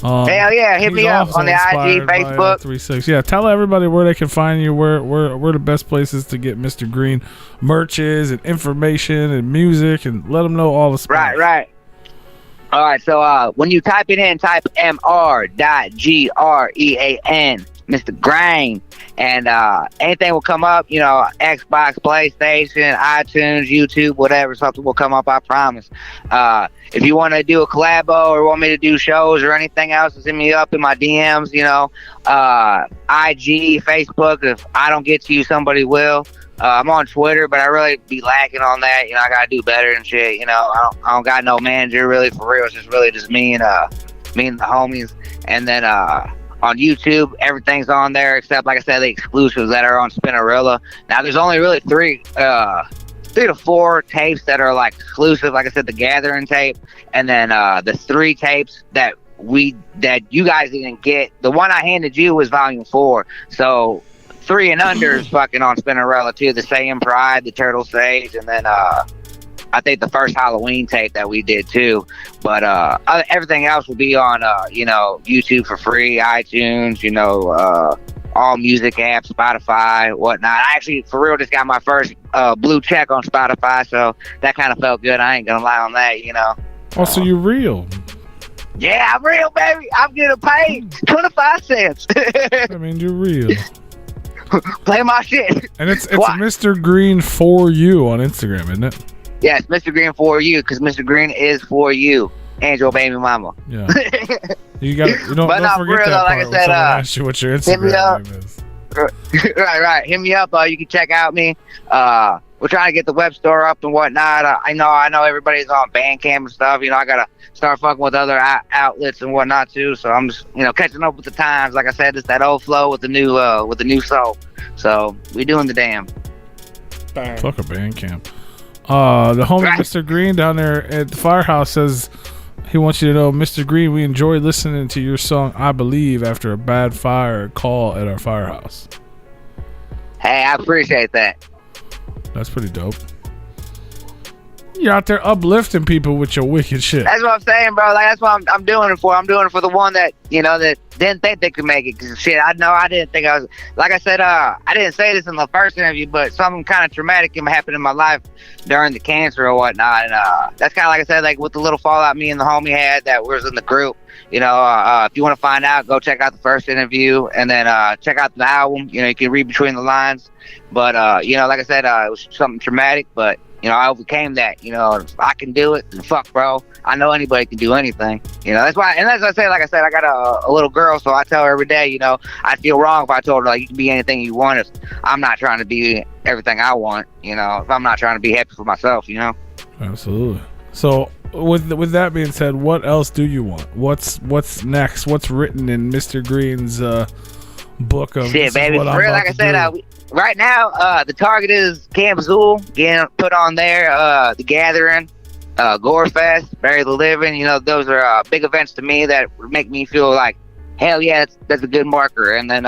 Hell yeah, hit me up on the IG, Facebook. 36. Yeah, tell everybody where they can find you, where the best places to get Mr. Green merches and information and music, and let them know all the spots. Right. All right, so when you type it in, type mr.grean, Mr. Grean, and anything will come up, you know, Xbox, PlayStation, iTunes, YouTube, whatever, something will come up, I promise. If you want to do a collabo or want me to do shows or anything else, hit me up in my DMs, you know, IG, Facebook. If I don't get to you, somebody will. I'm on Twitter, but I really be lacking on that. You know, I got to do better and shit. You know, I don't got no manager really for real. It's just really just me and the homies. And then on YouTube, everything's on there except, like I said, the exclusives that are on Spinnerella. Now, there's only really three to four tapes that are like exclusive. Like I said, the Gathering tape, and then the 3 tapes that you guys didn't get. The one I handed you was volume 4. So 3 and under is fucking on Spinnerella too. The Saiyan Pride, the Turtle Sage, and then I think the first Halloween tape that we did too. But everything else will be on you know, YouTube for free, iTunes, you know, all music apps, Spotify, whatnot. I actually, for real, just got my first blue check on Spotify, so that kind of felt good. I ain't gonna lie on that, you know. Oh, so you're real. Yeah, I'm real, baby. I'm getting paid 25 cents. I mean, you're real. Play my shit. And it's What? Mr. Grean for you on Instagram, isn't it? Yes, Mr. Green for you, because Mr. Green is for you, and your baby mama. Yeah. You don't But no, forget for real, that though, part like I when said, someone asks you what your hit me up. Instagram name is. Right. Hit me up. You can check out me. We're trying to get the web store up and whatnot. I know everybody's on Bandcamp and stuff. You know, I gotta start fucking with other outlets and whatnot too. So I'm just, catching up with the times. Like I said, it's that old flow with the new soul. So we doing the damn. Fuck a Bandcamp. The homie Right. Mr. Grean down there at the firehouse says he wants you to know, Mr. Grean, we enjoy listening to your song "I Believe" after a bad fire call at our firehouse. Hey, I appreciate that. That's pretty dope. You're out there uplifting people with your wicked shit. That's what I'm saying, bro. Like, that's what I'm doing it for. I'm doing it for the one that, that didn't think they could make it. Cause shit, I didn't think I was, like I said, I didn't say this in the first interview, but something kind of traumatic happened in my life during the cancer or whatnot. And that's kind of like I said, like with the little fallout me and the homie had that was in the group. If you want to find out, go check out the first interview and then check out the album. You can read between the lines. But, like I said, it was something traumatic, but I overcame that. If I can do it, then fuck, bro. I know anybody can do anything. That's why. And as I say, like I said, I got a little girl, so I tell her every day. I feel wrong if I told her like you can be anything you want. If I'm not trying to be everything I want. If I'm not trying to be happy for myself. Absolutely. So with that being said, what else do you want? What's next? What's written in Mr. Green's book of shit, baby? For real, like I said, right now, the target is Camp Zool, getting put on there, The Gathering, Gorefest, Bury the Living. Those are big events to me that make me feel like, hell yeah, that's a good marker. And then,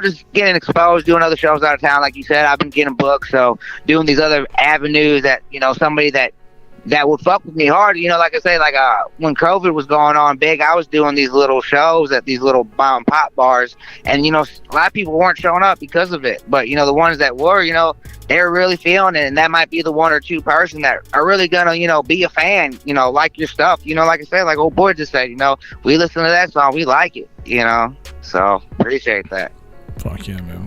just getting exposed, doing other shows out of town. Like you said, I've been getting booked, so doing these other avenues that, somebody that would fuck with me hard. Like I say, when COVID was going on big, I was doing these little shows at these little mom and pop bars, and a lot of people weren't showing up because of it. But the ones that were, they were really feeling it, and that might be the one or two person that are really gonna, be a fan, like your stuff. Like I said, like old boy just said, we listen to that song, we like it, So appreciate that. Fuck yeah, man.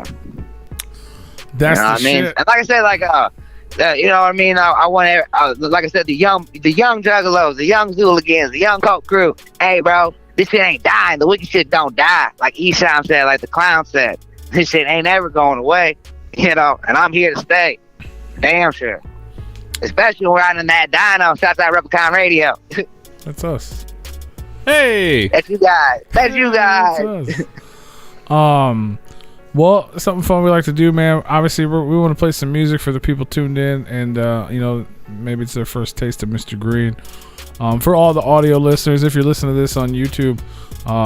That's the what I mean. shit. And like I said, you know what I mean? I want, like I said, the young juggalos, the young hooligans, the young coke crew. Hey, bro, this shit ain't dying. The wicked shit don't die. Like Esham said, like the clown said, this shit ain't ever going away. And I'm here to stay. Damn sure. Especially when we're out in that dyno. Shouts out Replicon Radio. That's us. Hey. That's you guys. That's you guys. That's us. Well, something fun we like to do, man. Obviously, we want to play some music for the people tuned in, and maybe it's their first taste of Mr. Grean. For all the audio listeners, if you're listening to this on YouTube,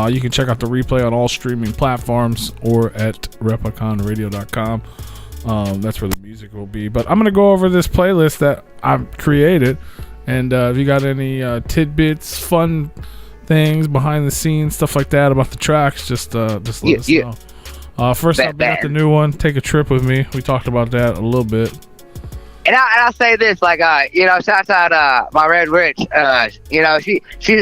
you can check out the replay on all streaming platforms or at repliconradio.com. That's where the music will be. But I'm gonna go over this playlist that I've created, and if you got any tidbits, fun things, behind the scenes, stuff like that about the tracks, just let us know. First up, we got the new one, Take a Trip With Me. We talked about that a little bit. And I'll say this, like, shouts out my Red Rich.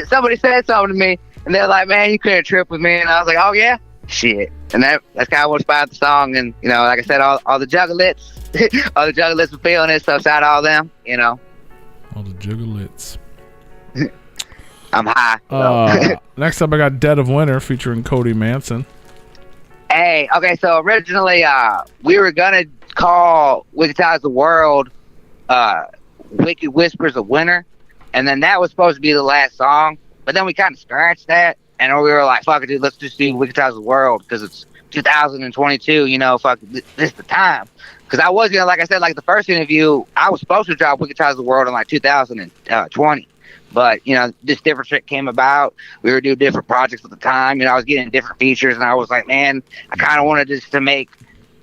Somebody said something to me, and they're like, man, you couldn't trip with me. And I was like, oh, yeah? Shit. And that's kind of what inspired the song. And, like I said, all the juggalettes, all the juggalettes were feeling it, so shout out all them, All the juggalettes. I'm high. Next up, I got Dead of Winter featuring Cody Manson. Hey, okay, so originally we were gonna call Wicked Ties the World Wicked Whispers of Winter, and then that was supposed to be the last song, but then we kind of scratched that, and we were like, fuck it, dude, let's just do Wicked Ties the World, because it's 2022, fuck, this is the time. Because I was gonna, like I said, like the first interview, I was supposed to drop Wicked Ties the World in like 2020. But, this different shit came about. We were doing different projects at the time. I was getting different features, and I was like, man, I kind of wanted just to make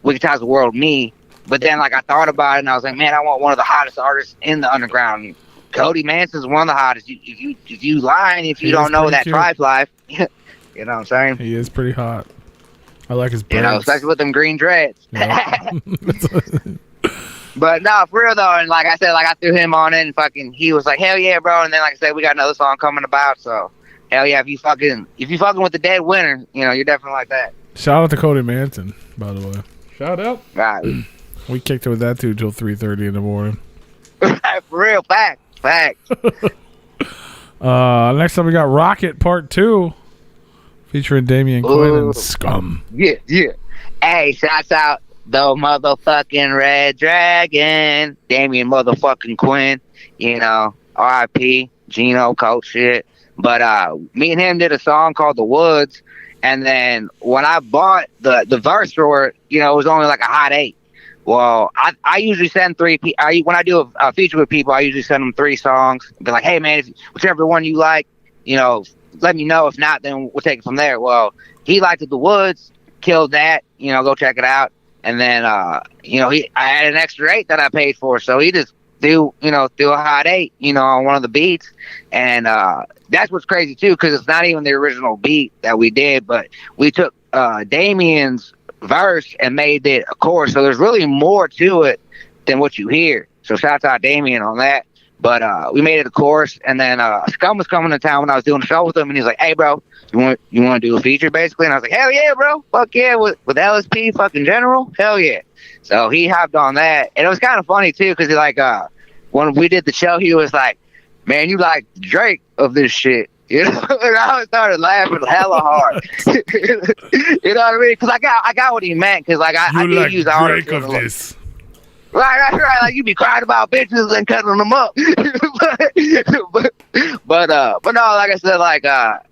Wicked Ties the World me. But then, like, I thought about it, and I was like, man, I want one of the hottest artists in the underground. Cody Manson's one of the hottest. If you lying, if you don't know that tribe life, you know what I'm saying? He is pretty hot. I like his You know, braids. especially with them green dreads. Yep. But no, for real though, and like I said, like I threw him on it, and fucking, he was like, hell yeah, bro. And then like I said, we got another song coming about, so hell yeah, if you fucking with the dead winner, you know, you're definitely like that. Shout out to Cody Manton, by the way. Shout out. Right. We kicked it with that dude till 3:30 in the morning. For real, fact. Next up we got Rocket Part 2, featuring Damian Quinn and Scum. Yeah. Hey, shouts out the motherfucking Red Dragon, Damian motherfucking Quinn. You know, R.I.P. Gino, coach shit. But me and him did a song called The Woods, and then when I bought the verse for it, you know, it was only like a hot 8. Well, I usually send 3 people. When I do a feature with people, I usually send them 3 songs. Be like, hey man, whichever one you like, you know, let me know. If not, then we'll take it from there. Well, he liked it, The Woods, killed that. You know, go check it out. And then, you know, I had an extra 8 that I paid for, so he just threw a hot 8, you know, on one of the beats. And that's what's crazy too, because it's not even the original beat that we did, but we took Damian's verse and made it a chorus, so there's really more to it than what you hear. So shout out Damian on that. But we made it a chorus, and then Scum was coming to town when I was doing a show with him, and he's like, hey bro, you want to do a feature basically? And I was like, hell yeah bro, fuck yeah, with LSP fucking General, hell yeah. So he hopped on that, and it was kind of funny too, because he like when we did the show, he was like, man, you like Drake of this shit. You know, and I started laughing hella hard. You know what I mean? Because I got what he meant. Because like I did use Drake of this. Right. Like you be crying about bitches and cutting them up. but no, like I said, like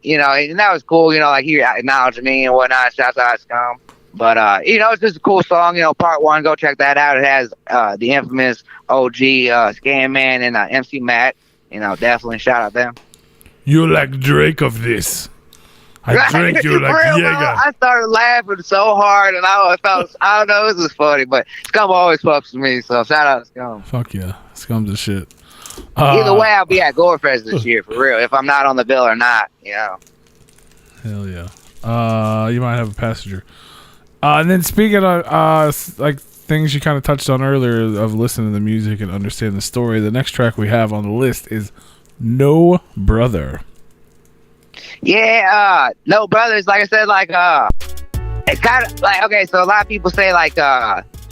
you know, and that was cool. You know, like he acknowledged me and whatnot. Shouts out Scum. But you know, it's just a cool song. You know, part 1, go check that out. It has the infamous OG Scan Man and MC Matt. You know, definitely shout out them. You like Drake of this. I drink you like real, Jaeger. I started laughing so hard, and I don't know, this is funny, but Scum always fucks with me, so shout out to Scum. Fuck yeah, Scum's the shit. Either way, I'll be at Gorefest this year, for real, if I'm not on the bill or not, you know. Hell yeah. You might have a passenger. And then speaking of like things you kind of touched on earlier of listening to the music and understanding the story, the next track we have on the list is No Brother. Yeah, No Brothers, like I said, like it's kind of like, okay, so a lot of people say like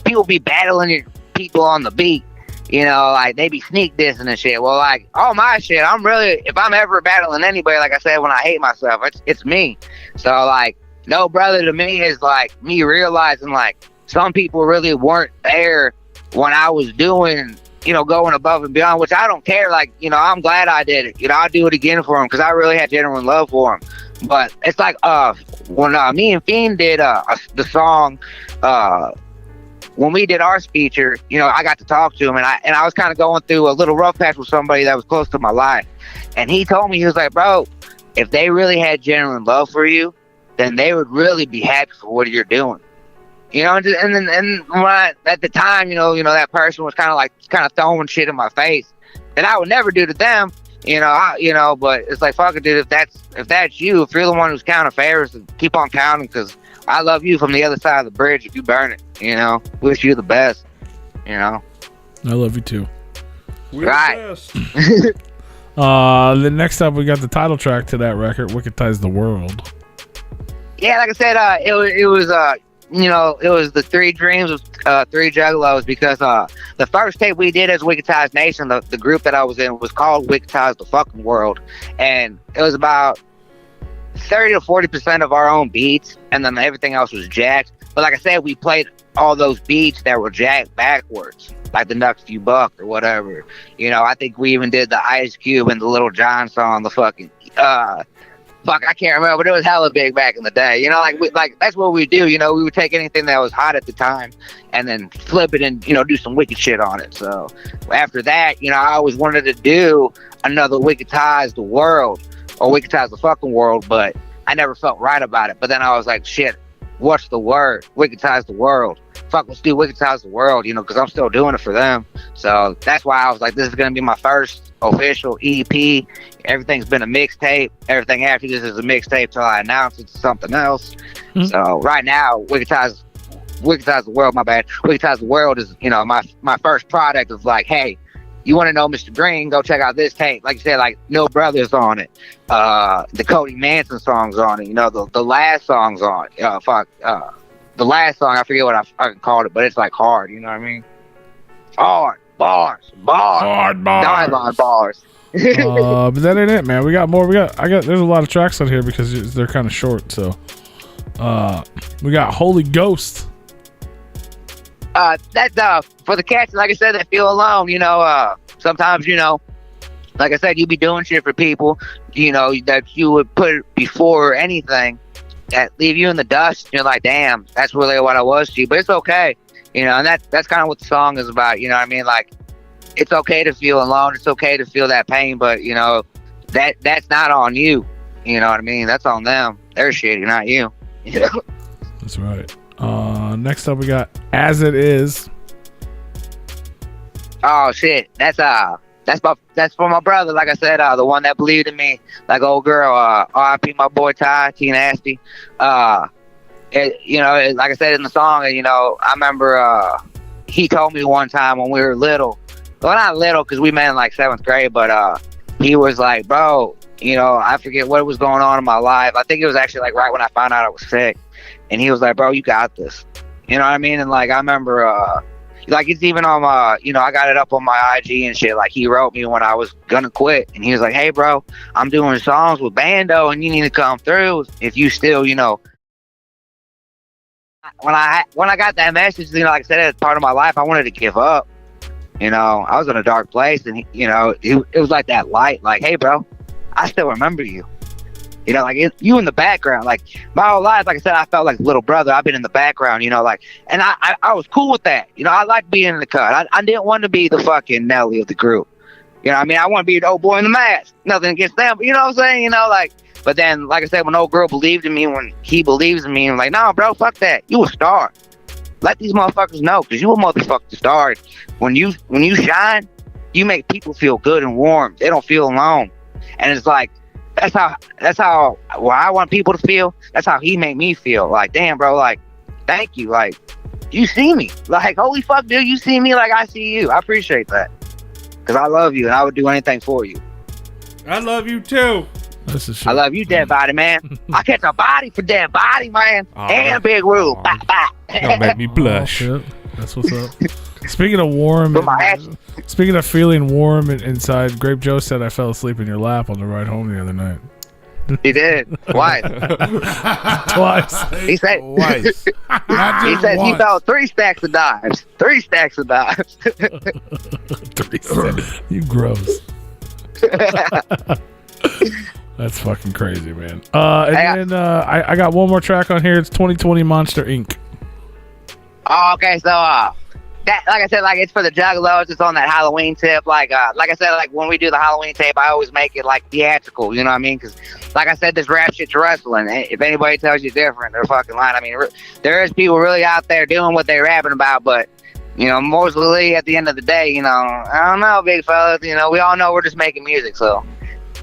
people be battling people on the beat, you know, like they be sneak dissing and shit. Well, like all my shit, I'm really, if I'm ever battling anybody, like I said, when I hate myself, it's me. So like No Brother to me is like me realizing like some people really weren't there when I was doing, you know, going above and beyond, which I don't care. Like, you know, I'm glad I did it. You know, I'll do it again for him because I really had genuine love for him. But it's like when me and Fiend did the song, when we did our feature, you know, I got to talk to him, and I was kind of going through a little rough patch with somebody that was close to my life. And he told me, he was like, bro, if they really had genuine love for you, then they would really be happy for what you're doing. You know, and when at the time, you know, that person was kind of throwing shit in my face that I would never do to them. You know, but it's like, fuck it, dude. If that's you, if you're the one who's counting favors, keep on counting, because I love you from the other side of the bridge. If you burn it, you know, wish you the best. You know, I love you too. Right. Then next up, we got the title track to that record, "Wicked Ties the World." Yeah, like I said, it was you know, it was the 3 dreams of 3 juggalos, because the first tape we did as Wicked Ties Nation, the group that I was in, was called Wicked Ties the fucking World, and it was about 30 to 40% of our own beats, and then everything else was jacked. But like I said, we played all those beats that were jacked backwards, like the Nucks You Buck or whatever. You know, I think we even did the Ice Cube and the Little John song, the fucking I can't remember, but it was hella big back in the day. You know, like that's what we do. You know, we would take anything that was hot at the time and then flip it and, you know, do some wicked shit on it. So after that, you know, I always wanted to do another Wicked Ties the World, or Wicked Ties the fucking World, but I never felt right about it. But then I was like, shit, what's the word? Wicked Ties the World. fuck, let's do Wicketize the World, you know, because I'm still doing it for them. So that's why I was like, this is going to be my first official EP. Everything's been a mixtape. Everything after this is a mixtape till I announce it's something else. Mm-hmm. So right now, Wicketize the World, my bad. Wicketize the World is, you know, my first product of like, hey, you want to know Mr. Grean, go check out this tape. Like you said, like No Brothers on it. The Cody Manson songs on it. You know, the last songs on it. The last song, I forget what I fucking called it, but it's like hard, you know what I mean? Hard bars. Hard bars. Nylon bars. But that ain't it, man. We got more. There's a lot of tracks on here because they're kind of short. So, we got Holy Ghost. That's for the cats, like I said, that feel alone, you know, sometimes, you know, like I said, you be doing shit for people, you know, that you would put before anything that leave you in the dust. You're like, damn, that's really what I was to you, but it's okay, you know, and that's kind of what the song is about, you know what I mean? Like, it's okay to feel alone, it's okay to feel that pain, but, you know, that's not on you, you know what I mean? That's on them. They're shitty, not you, you know? That's right. Next up we got As It Is. Oh shit, that's for my brother. Like I said, the one that believed in me, like old girl. R.I.P. my boy Ty T Nasty. You know, like I said in the song, you know, I remember he told me one time when we were little. Well, not little because we met in like 7th grade, but he was like, bro, you know, I forget what was going on in my life. I think it was actually like right when I found out I was sick. And he was like, bro, you got this. You know what I mean? And like, I remember, like, it's even on you know, I got it up on my IG and shit. Like, he wrote me when I was gonna quit. And he was like, hey, bro, I'm doing songs with Bando and you need to come through if you still, you know. When I got that message, you know, like I said, it's part of my life, I wanted to give up. You know, I was in a dark place and, you know, it was like that light, like, hey, bro, I still remember you. You know, like you in the background, like my whole life, like I said, I felt like little brother. I've been in the background, you know, like, and I was cool with that. You know, I like being in the cut. I didn't want to be the fucking Nelly of the group. You know what I mean? I want to be the old boy in the mask. Nothing against them, but you know what I'm saying? You know, like, but then, like I said, when old girl believed in me, when he believes in me, I'm like, nah, bro, fuck that. You a star. Let these motherfuckers know, because you a motherfucking star. When you shine, you make people feel good and warm. They don't feel alone. And it's like, that's how I want people to feel. That's how he made me feel. Like, damn, bro, like, thank you. Like, you see me. Like, holy fuck, dude, you see me like I see you. I appreciate that. Because I love you and I would do anything for you. I love you too. I love you, Dead Body, man. I catch a body for Dead Body, man. And Big Roo. Don't make me blush. Oh, that's what's up. Speaking of warm, speaking of feeling warm inside, Grape Joe said I fell asleep in your lap on the ride home the other night. He did. Twice. Twice. He said Twice. He said he felt 3 stacks of dimes. 3 stacks of dimes. 3 stacks. You gross. That's fucking crazy, man. And then I got one more track on here. It's 2020 Monster Inc. Oh, okay, so that, like I said, like it's for the juggalos. It's on that Halloween tip. Like I said, like when we do the Halloween tape, I always make it like theatrical. You know what I mean? Because like I said, this rap shit's wrestling. If anybody tells you different, they're fucking lying. I mean, there is people really out there doing what they're rapping about, but you know, mostly at the end of the day, you know, I don't know, big fellas. You know, we all know we're just making music, so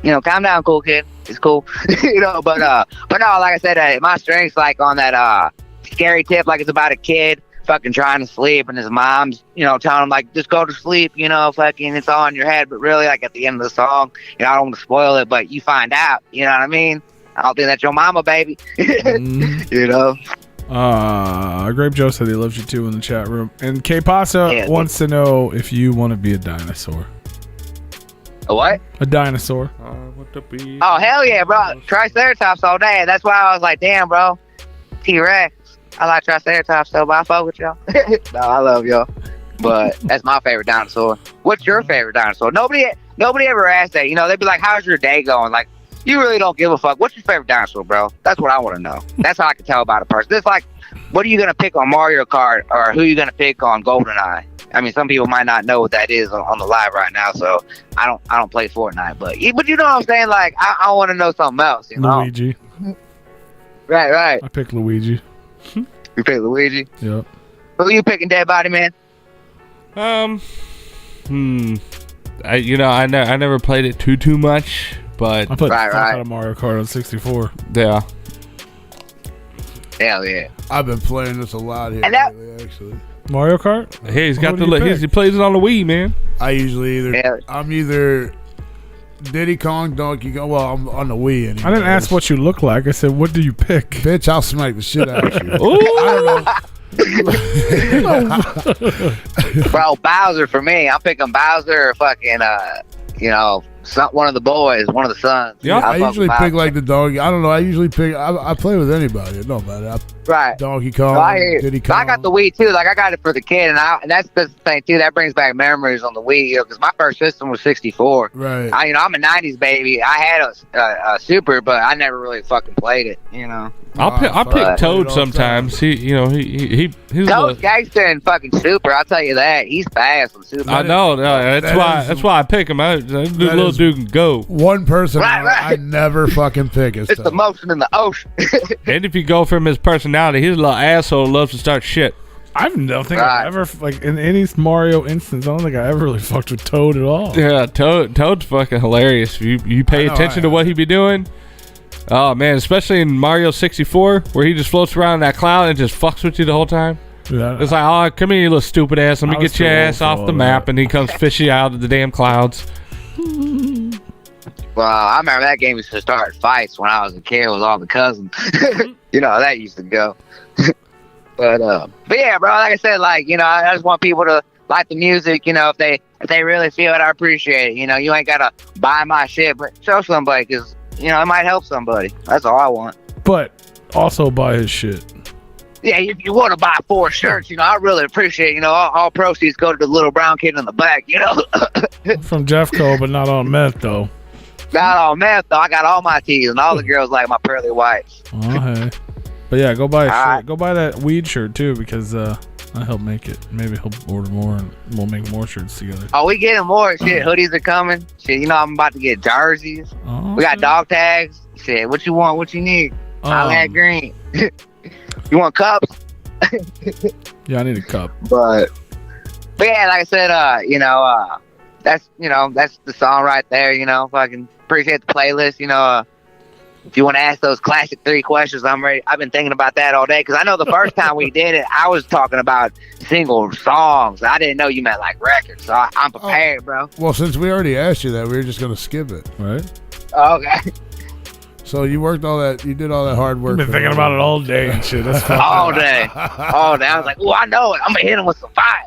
you know, calm down, cool kid. It's cool, you know. But no, like I said, my strength's like on that scary tip, like it's about a kid fucking trying to sleep and his mom's, you know, telling him like, just go to sleep, you know, fucking it's all in your head. But really, like at the end of the song, you know, I don't want to spoil it, but you find out, you know what I mean? I don't think that's your mama, baby. You know. Grape Joe said he loves you too in the chat room, and K Pasa wants to know if you want to be a dinosaur. A what? A dinosaur. Oh hell yeah, bro! Triceratops all day. That's why I was like, damn, bro. T-Rex. I like Triceratops though, but I fuck with y'all. No, I love y'all. But that's my favorite dinosaur. What's your favorite dinosaur? Nobody ever asked that. You know, they'd be like, how's your day going? Like, you really don't give a fuck. What's your favorite dinosaur, bro? That's what I want to know. That's how I can tell about a person. It's like, what are you going to pick on Mario Kart, or who are you going to pick on GoldenEye? I mean, some people might not know what that is on the live right now, so I don't play Fortnite. But you know what I'm saying? Like, I want to know something else, you know? Luigi. Right. I picked Luigi. You picked Luigi? Yep. Who you picking, Dead Body Man? I never played it too much, but I played the Right, fuck right. out of Mario Kart on 64. yeah. Hell yeah. I've been playing this a lot here And that- lately, actually. Mario Kart? Hey, he's got Who do you pick? he plays it on the Wii, man. I usually Yeah. I'm either Diddy Kong, Donkey Kong. Well, I'm on the Wii anyway. I didn't ask what you look like. I said, what do you pick? Bitch, I'll smack the shit out of you. Ooh. I don't know. Bro, Bowser for me. I'm picking Bowser or fucking, one of the boys, one of the sons. Yeah. I fuck usually with pick Bowser. like the doggy. I don't know. I usually pick. I play with anybody. It don't matter. Right. Donkey Kong, No, I hear you. Diddy So Kong. I got the Wii too. Like I got it for the kid, and that's the thing too. That brings back memories on the Wii, because my first system was 64. Right. I'm a '90s baby. I had a Super, but I never really fucking played it. I'll pick fuck. Toad Played it all the sometimes. He's Toad's gangster in fucking Super. I'll tell you that. He's fast on Super. I know. that That's is- why I pick him. The little is- dude can go. One person Right. I never fucking pick is It's the Toad. motion in the ocean. And if you go from his personality, he's a little asshole. Loves to start shit. I don't think Right. I've ever, like, in any Mario instance, I don't think I ever really fucked with Toad at all. Yeah, Toad's fucking hilarious. You pay I know, attention to what he be doing. Oh man, especially in Mario 64, where he just floats around in that cloud and just fucks with you the whole time. Yeah, It's like, oh, come here, you little stupid ass. Let me I was get your too old ass for off all the map, that. and he comes fishing out of the damn clouds. Well, I remember that game used to start fights when I was a kid with all the cousins. You know how that used to go. but yeah, bro. Like I said, I just want people to like the music. If they really feel it, I appreciate it. You ain't gotta buy my shit, but show somebody, because it might help somebody. That's all I want. but also buy his shit. Yeah, if you want to buy 4 shirts, I really appreciate. All proceeds go to the little brown kid in the back. From Jeffco, but not on meth, though. Not all meth though. I got all my teas, and all the girls like my pearly whites. Oh, hey. But yeah, go buy a shirt. Alright. Go buy that weed shirt, too, because I helped make it. Maybe he'll order more, and we'll make more shirts together. Oh, we getting more shit. Hoodies are coming. Shit, I'm about to get jerseys. Oh, We got okay. dog tags. Shit, what you want? What you need? Holla at Um, Grean. You want cups? Yeah, I need a cup. But yeah, like I said, that's the song right there. Fucking appreciate the playlist. If you want to ask those classic 3 questions, I'm ready. I've been thinking about that all day, because I know the first time we did it, I was talking about single songs. I didn't know you meant like records, so I'm prepared, bro. Well, since we already asked you that, we were just gonna skip it. Right? Okay. So you worked all that. You did all that hard work. I've been for thinking that. about it all day and shit. That's fine. All day. All day. I was like, oh, I know it. I'm going to hit him with some fire.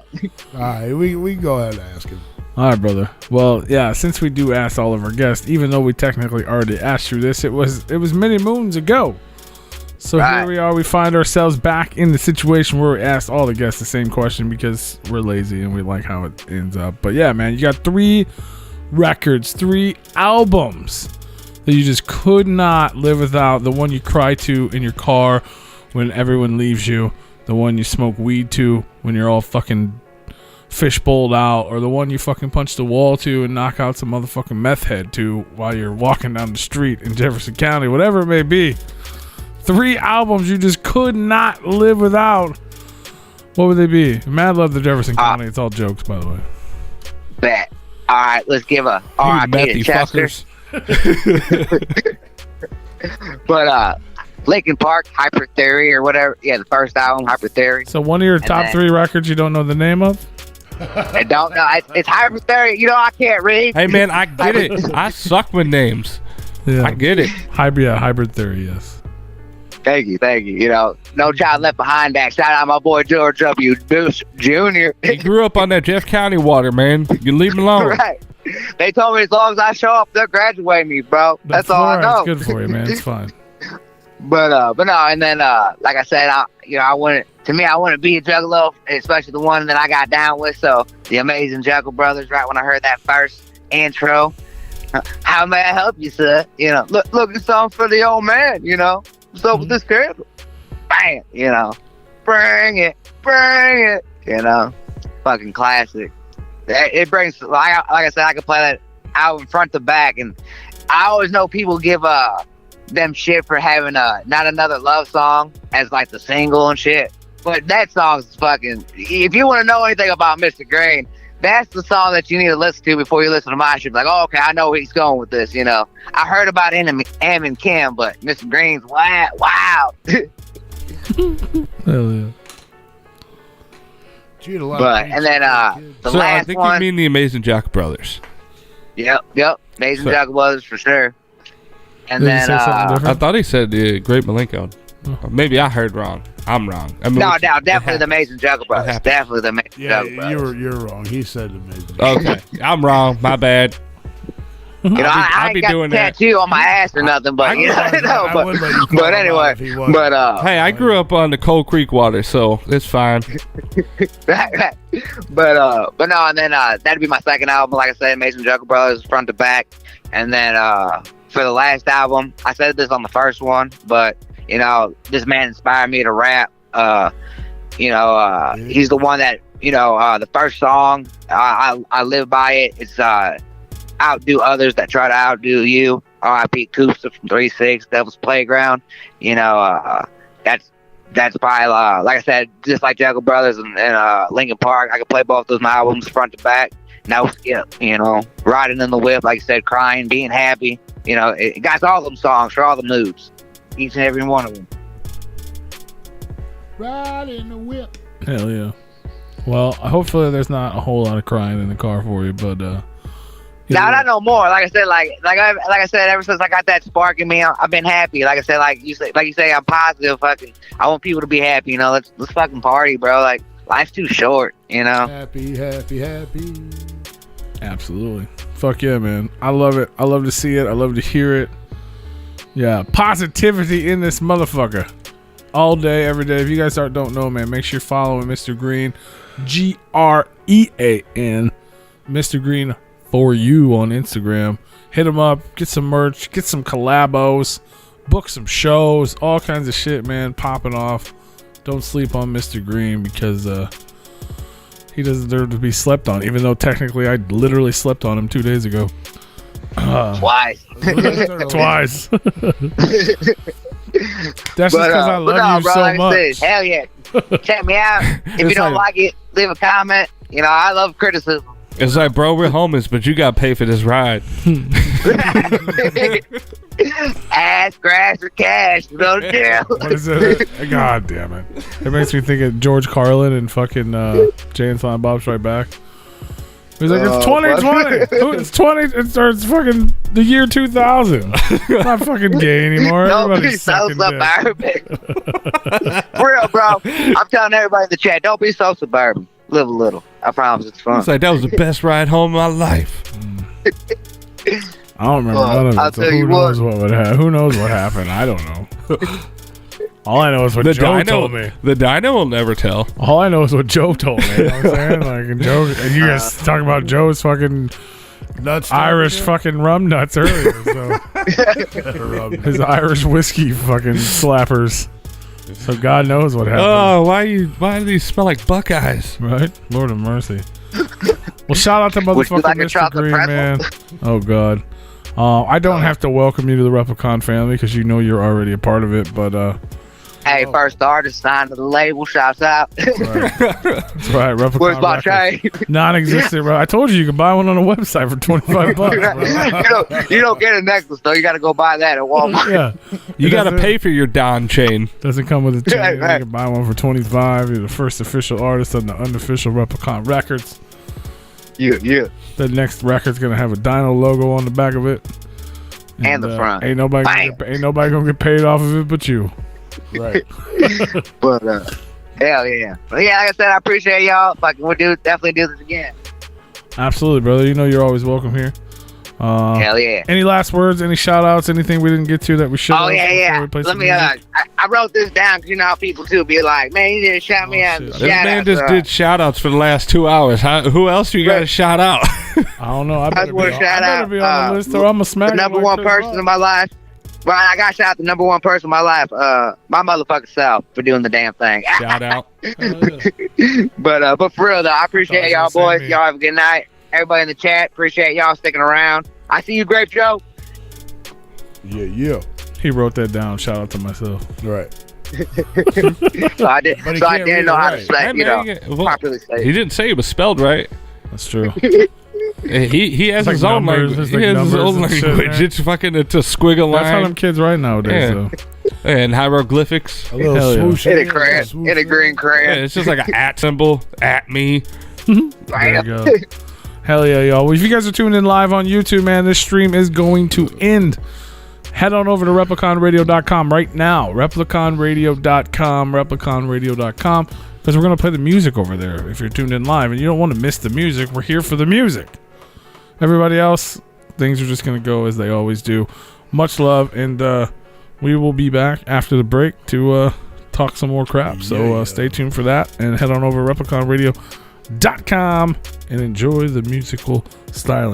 All right, we can go ahead and ask him. All right, brother. Well, yeah, since we do ask all of our guests, even though we technically already asked you this, it was many moons ago. So Right. here we are. We find ourselves back in the situation where we asked all the guests the same question, because we're lazy and we like how it ends up. But yeah, man, you got 3 records, 3 albums that you just could not live without. The one you cry to in your car when everyone leaves you. The one you smoke weed to when you're all fucking fishbowled out, or the one you fucking punch the wall to and knock out some motherfucking meth head to while you're walking down the street in Jefferson County, whatever it may be. 3 albums you just could not live without. What would they be? Mad love to Jefferson County. It's all jokes, by the way. Bet. All right, let's give a You R.I.P. to methy Chester. fuckers. But Linkin Park, Hyper Theory or whatever. Yeah, the first album, Hyper Theory. So one of your top then- 3 records you don't know the name of? I don't know. It's Hyper Theory. I can't read. Hey man, I get it. I suck with names. Yeah. I get it. Hybrid Theory, yes. Thank you. No Child Left Behind that. Shout out my boy George W. Bush Jr. He grew up on that Jeff County water, man. You leave him alone. Right. They told me as long as I show up, they'll graduate me, bro. That's all I know. It's good for you, man. It's fine. But no, and then like I said, I want to be a Juggalo, especially the one that I got down with. So the Amazing Juggle Brothers. Right when I heard that first intro, how may I help you, sir? Looking something for the old man. What's up with this candle? Bang, bring it. Fucking classic. It brings, like I said, I can play that album front to back, and I always know people give them shit for having Not Another Love Song as like the single and shit. But that song's fucking. If you want to know anything about Mr. Grean, that's the song that you need to listen to before you listen to my shit. Like, oh, okay, I know where he's going with this. You know, I heard about Am and Kim, but Mr. Green's wow. Hell yeah. But and then the So last I think one. you mean the Amazing Jack Brothers. Yep, Amazing So- Jack Brothers for sure. And Did he then say something I different? thought he said Great Malenko. Maybe I heard wrong. I'm wrong. I mean, no, which- definitely the Amazing Jack Brothers. happened. Definitely the Amazing Yeah, Jack Brothers. you're wrong. He said amazing. Okay, I'm wrong. My bad. You know, I I'll ain't be got doing the that. tattoo on my ass or nothing, but you know, I but, would let you call but him anyway, out if he wasn't. but Hey, I grew up on the Cold Creek water, so it's fine. but no, and then that'd be my second album. Like I said, Amazing Jack Brothers front to back, and then for the last album, I said this on the first one, but you know, this man inspired me to rap. He's the one that the first song I live by it. It's outdo others that try to outdo you. R.I.P. Koopsta from 3-6, Devil's Playground. You know, that's probably like I said, just like Jackal Brothers and Linkin Park. I could play both those albums front to back. No skip. You know, riding in the whip, like you said, crying, being happy. You know, it got all them songs for all the moods, each and every one of them. Ride in the whip. Hell yeah. Well, hopefully there's not a whole lot of crying in the car for you, but Now not no more. Like I said, like I said, ever since I got that spark in me, I've been happy. Like I said, like you say, I'm positive. Fucking, I want people to be happy. You know, let's fucking party, bro. Like life's too short. You know. Happy. absolutely. Fuck yeah, man. I love it. I love to see it. I love to hear it. Yeah, positivity in this motherfucker. All day, every day. If you guys don't know, man, make sure you're following Mr. Grean. Grean. Mr. Grean for you on Instagram. Hit him up. Get some merch. Get some collabos. Book some shows. All kinds of shit, man. Popping off. Don't sleep on Mr. Grean because he doesn't deserve to be slept on, even though technically I literally slept on him 2 days ago. Twice. Twice. That's just because I love you bro, so like I much. said, hell yeah. Check me out. If you don't like it, leave a comment. You know, I love criticism. It's like, bro, we're homeless, but you got to pay for this ride. Ass, grass, or cash. You know the deal. What is it? God damn it. It makes me think of George Carlin and fucking Jay and Silent Bob's Right Back. He's like, it's 2020. It's 20. It's fucking the year 2000. It's not fucking gay anymore. Don't be Everybody's so sucking dick. suburban. For real, bro. I'm telling everybody in the chat, don't be so suburban. Live a little. I promise it's fun. It's like, that was the best ride home of my life. I don't remember none of it. I'll So tell who you knows what would happen? Who knows what happened? I don't know. All I know is what Joe told me. The dino will never tell. All I know is what Joe told me. You know what I'm saying? Like, and Joe, and you guys talking about Joe's fucking Nuts. Irish fucking rum nuts earlier. So his Irish whiskey fucking slappers. So God knows what happened. Oh, why do these smell like Buckeyes? Right? Lord of mercy. Well, shout out to Would you motherfucking like a Mr. chocolate Green, pretzel? man. Oh God. I don't have to welcome you to the Replicon family because you know you're already a part of it. But Hey, first artist signed to the label. Shouts out. that's right, Replicon Where's my Records. chain? Non-existent, bro. I told you can buy one on a website for $25. Bro. you don't get a necklace though. You got to go buy that at Walmart. Yeah, You It got to doesn't- pay for your Don chain. Doesn't come with a chain. Right, right. You can buy one for $25. You're the first official artist on the unofficial Replicon Records. Yeah. The next record's gonna have a Dino logo on the back of it, And the front. Ain't nobody gonna get paid off of it but you. Right. But hell yeah. But yeah, like I said, I appreciate y'all. Fucking we'll definitely do this again. Absolutely, brother. You know you're always welcome here. Hell yeah. Any last words? Any shout outs? Anything we didn't get to that we should? Oh yeah. Let me I wrote this down because you know how people too be like, man, you didn't shout me out. shit. This man just did shout outs for the last 2 hours. Who else you got to shout out? I don't know. I better, just wanna shout out, be on the list or I'm gonna smack the you number like one Chris person Rock. in my life. Right, I got to shout out the number one person in my life, my motherfucking self, for doing the damn thing. Shout out. But for real though, I appreciate Thought y'all you were boys. saying Y'all have a good night. Everybody in the chat, appreciate y'all sticking around. I see you, Grape Joe. Yeah. He wrote that down. Shout out to myself. Right. So I didn't But he know can't read how it to right. say, Hey, man, properly say. he didn't say it was spelled right. That's true. He has It's like his own numbers, language. it's He like has his numbers own and shit, language. man. It's fucking it's a squiggle That's how them line kids write nowadays, Yeah. though. and hieroglyphics. A little Hell yeah. swoosh. In a crayon, in a green Yeah, crayon. it's just like an at symbol. At me. There you go. Hell yeah, y'all. Well, if you guys are tuning in live on YouTube, man, this stream is going to end. Head on over to repliconradio.com right now. Repliconradio.com, because we're going to play the music over there if you're tuned in live. And you don't want to miss the music. We're here for the music. Everybody else, things are just going to go as they always do. Much love, and we will be back after the break to talk some more crap. So stay tuned for that, and head on over to repliconradio.com and enjoy the musical styling.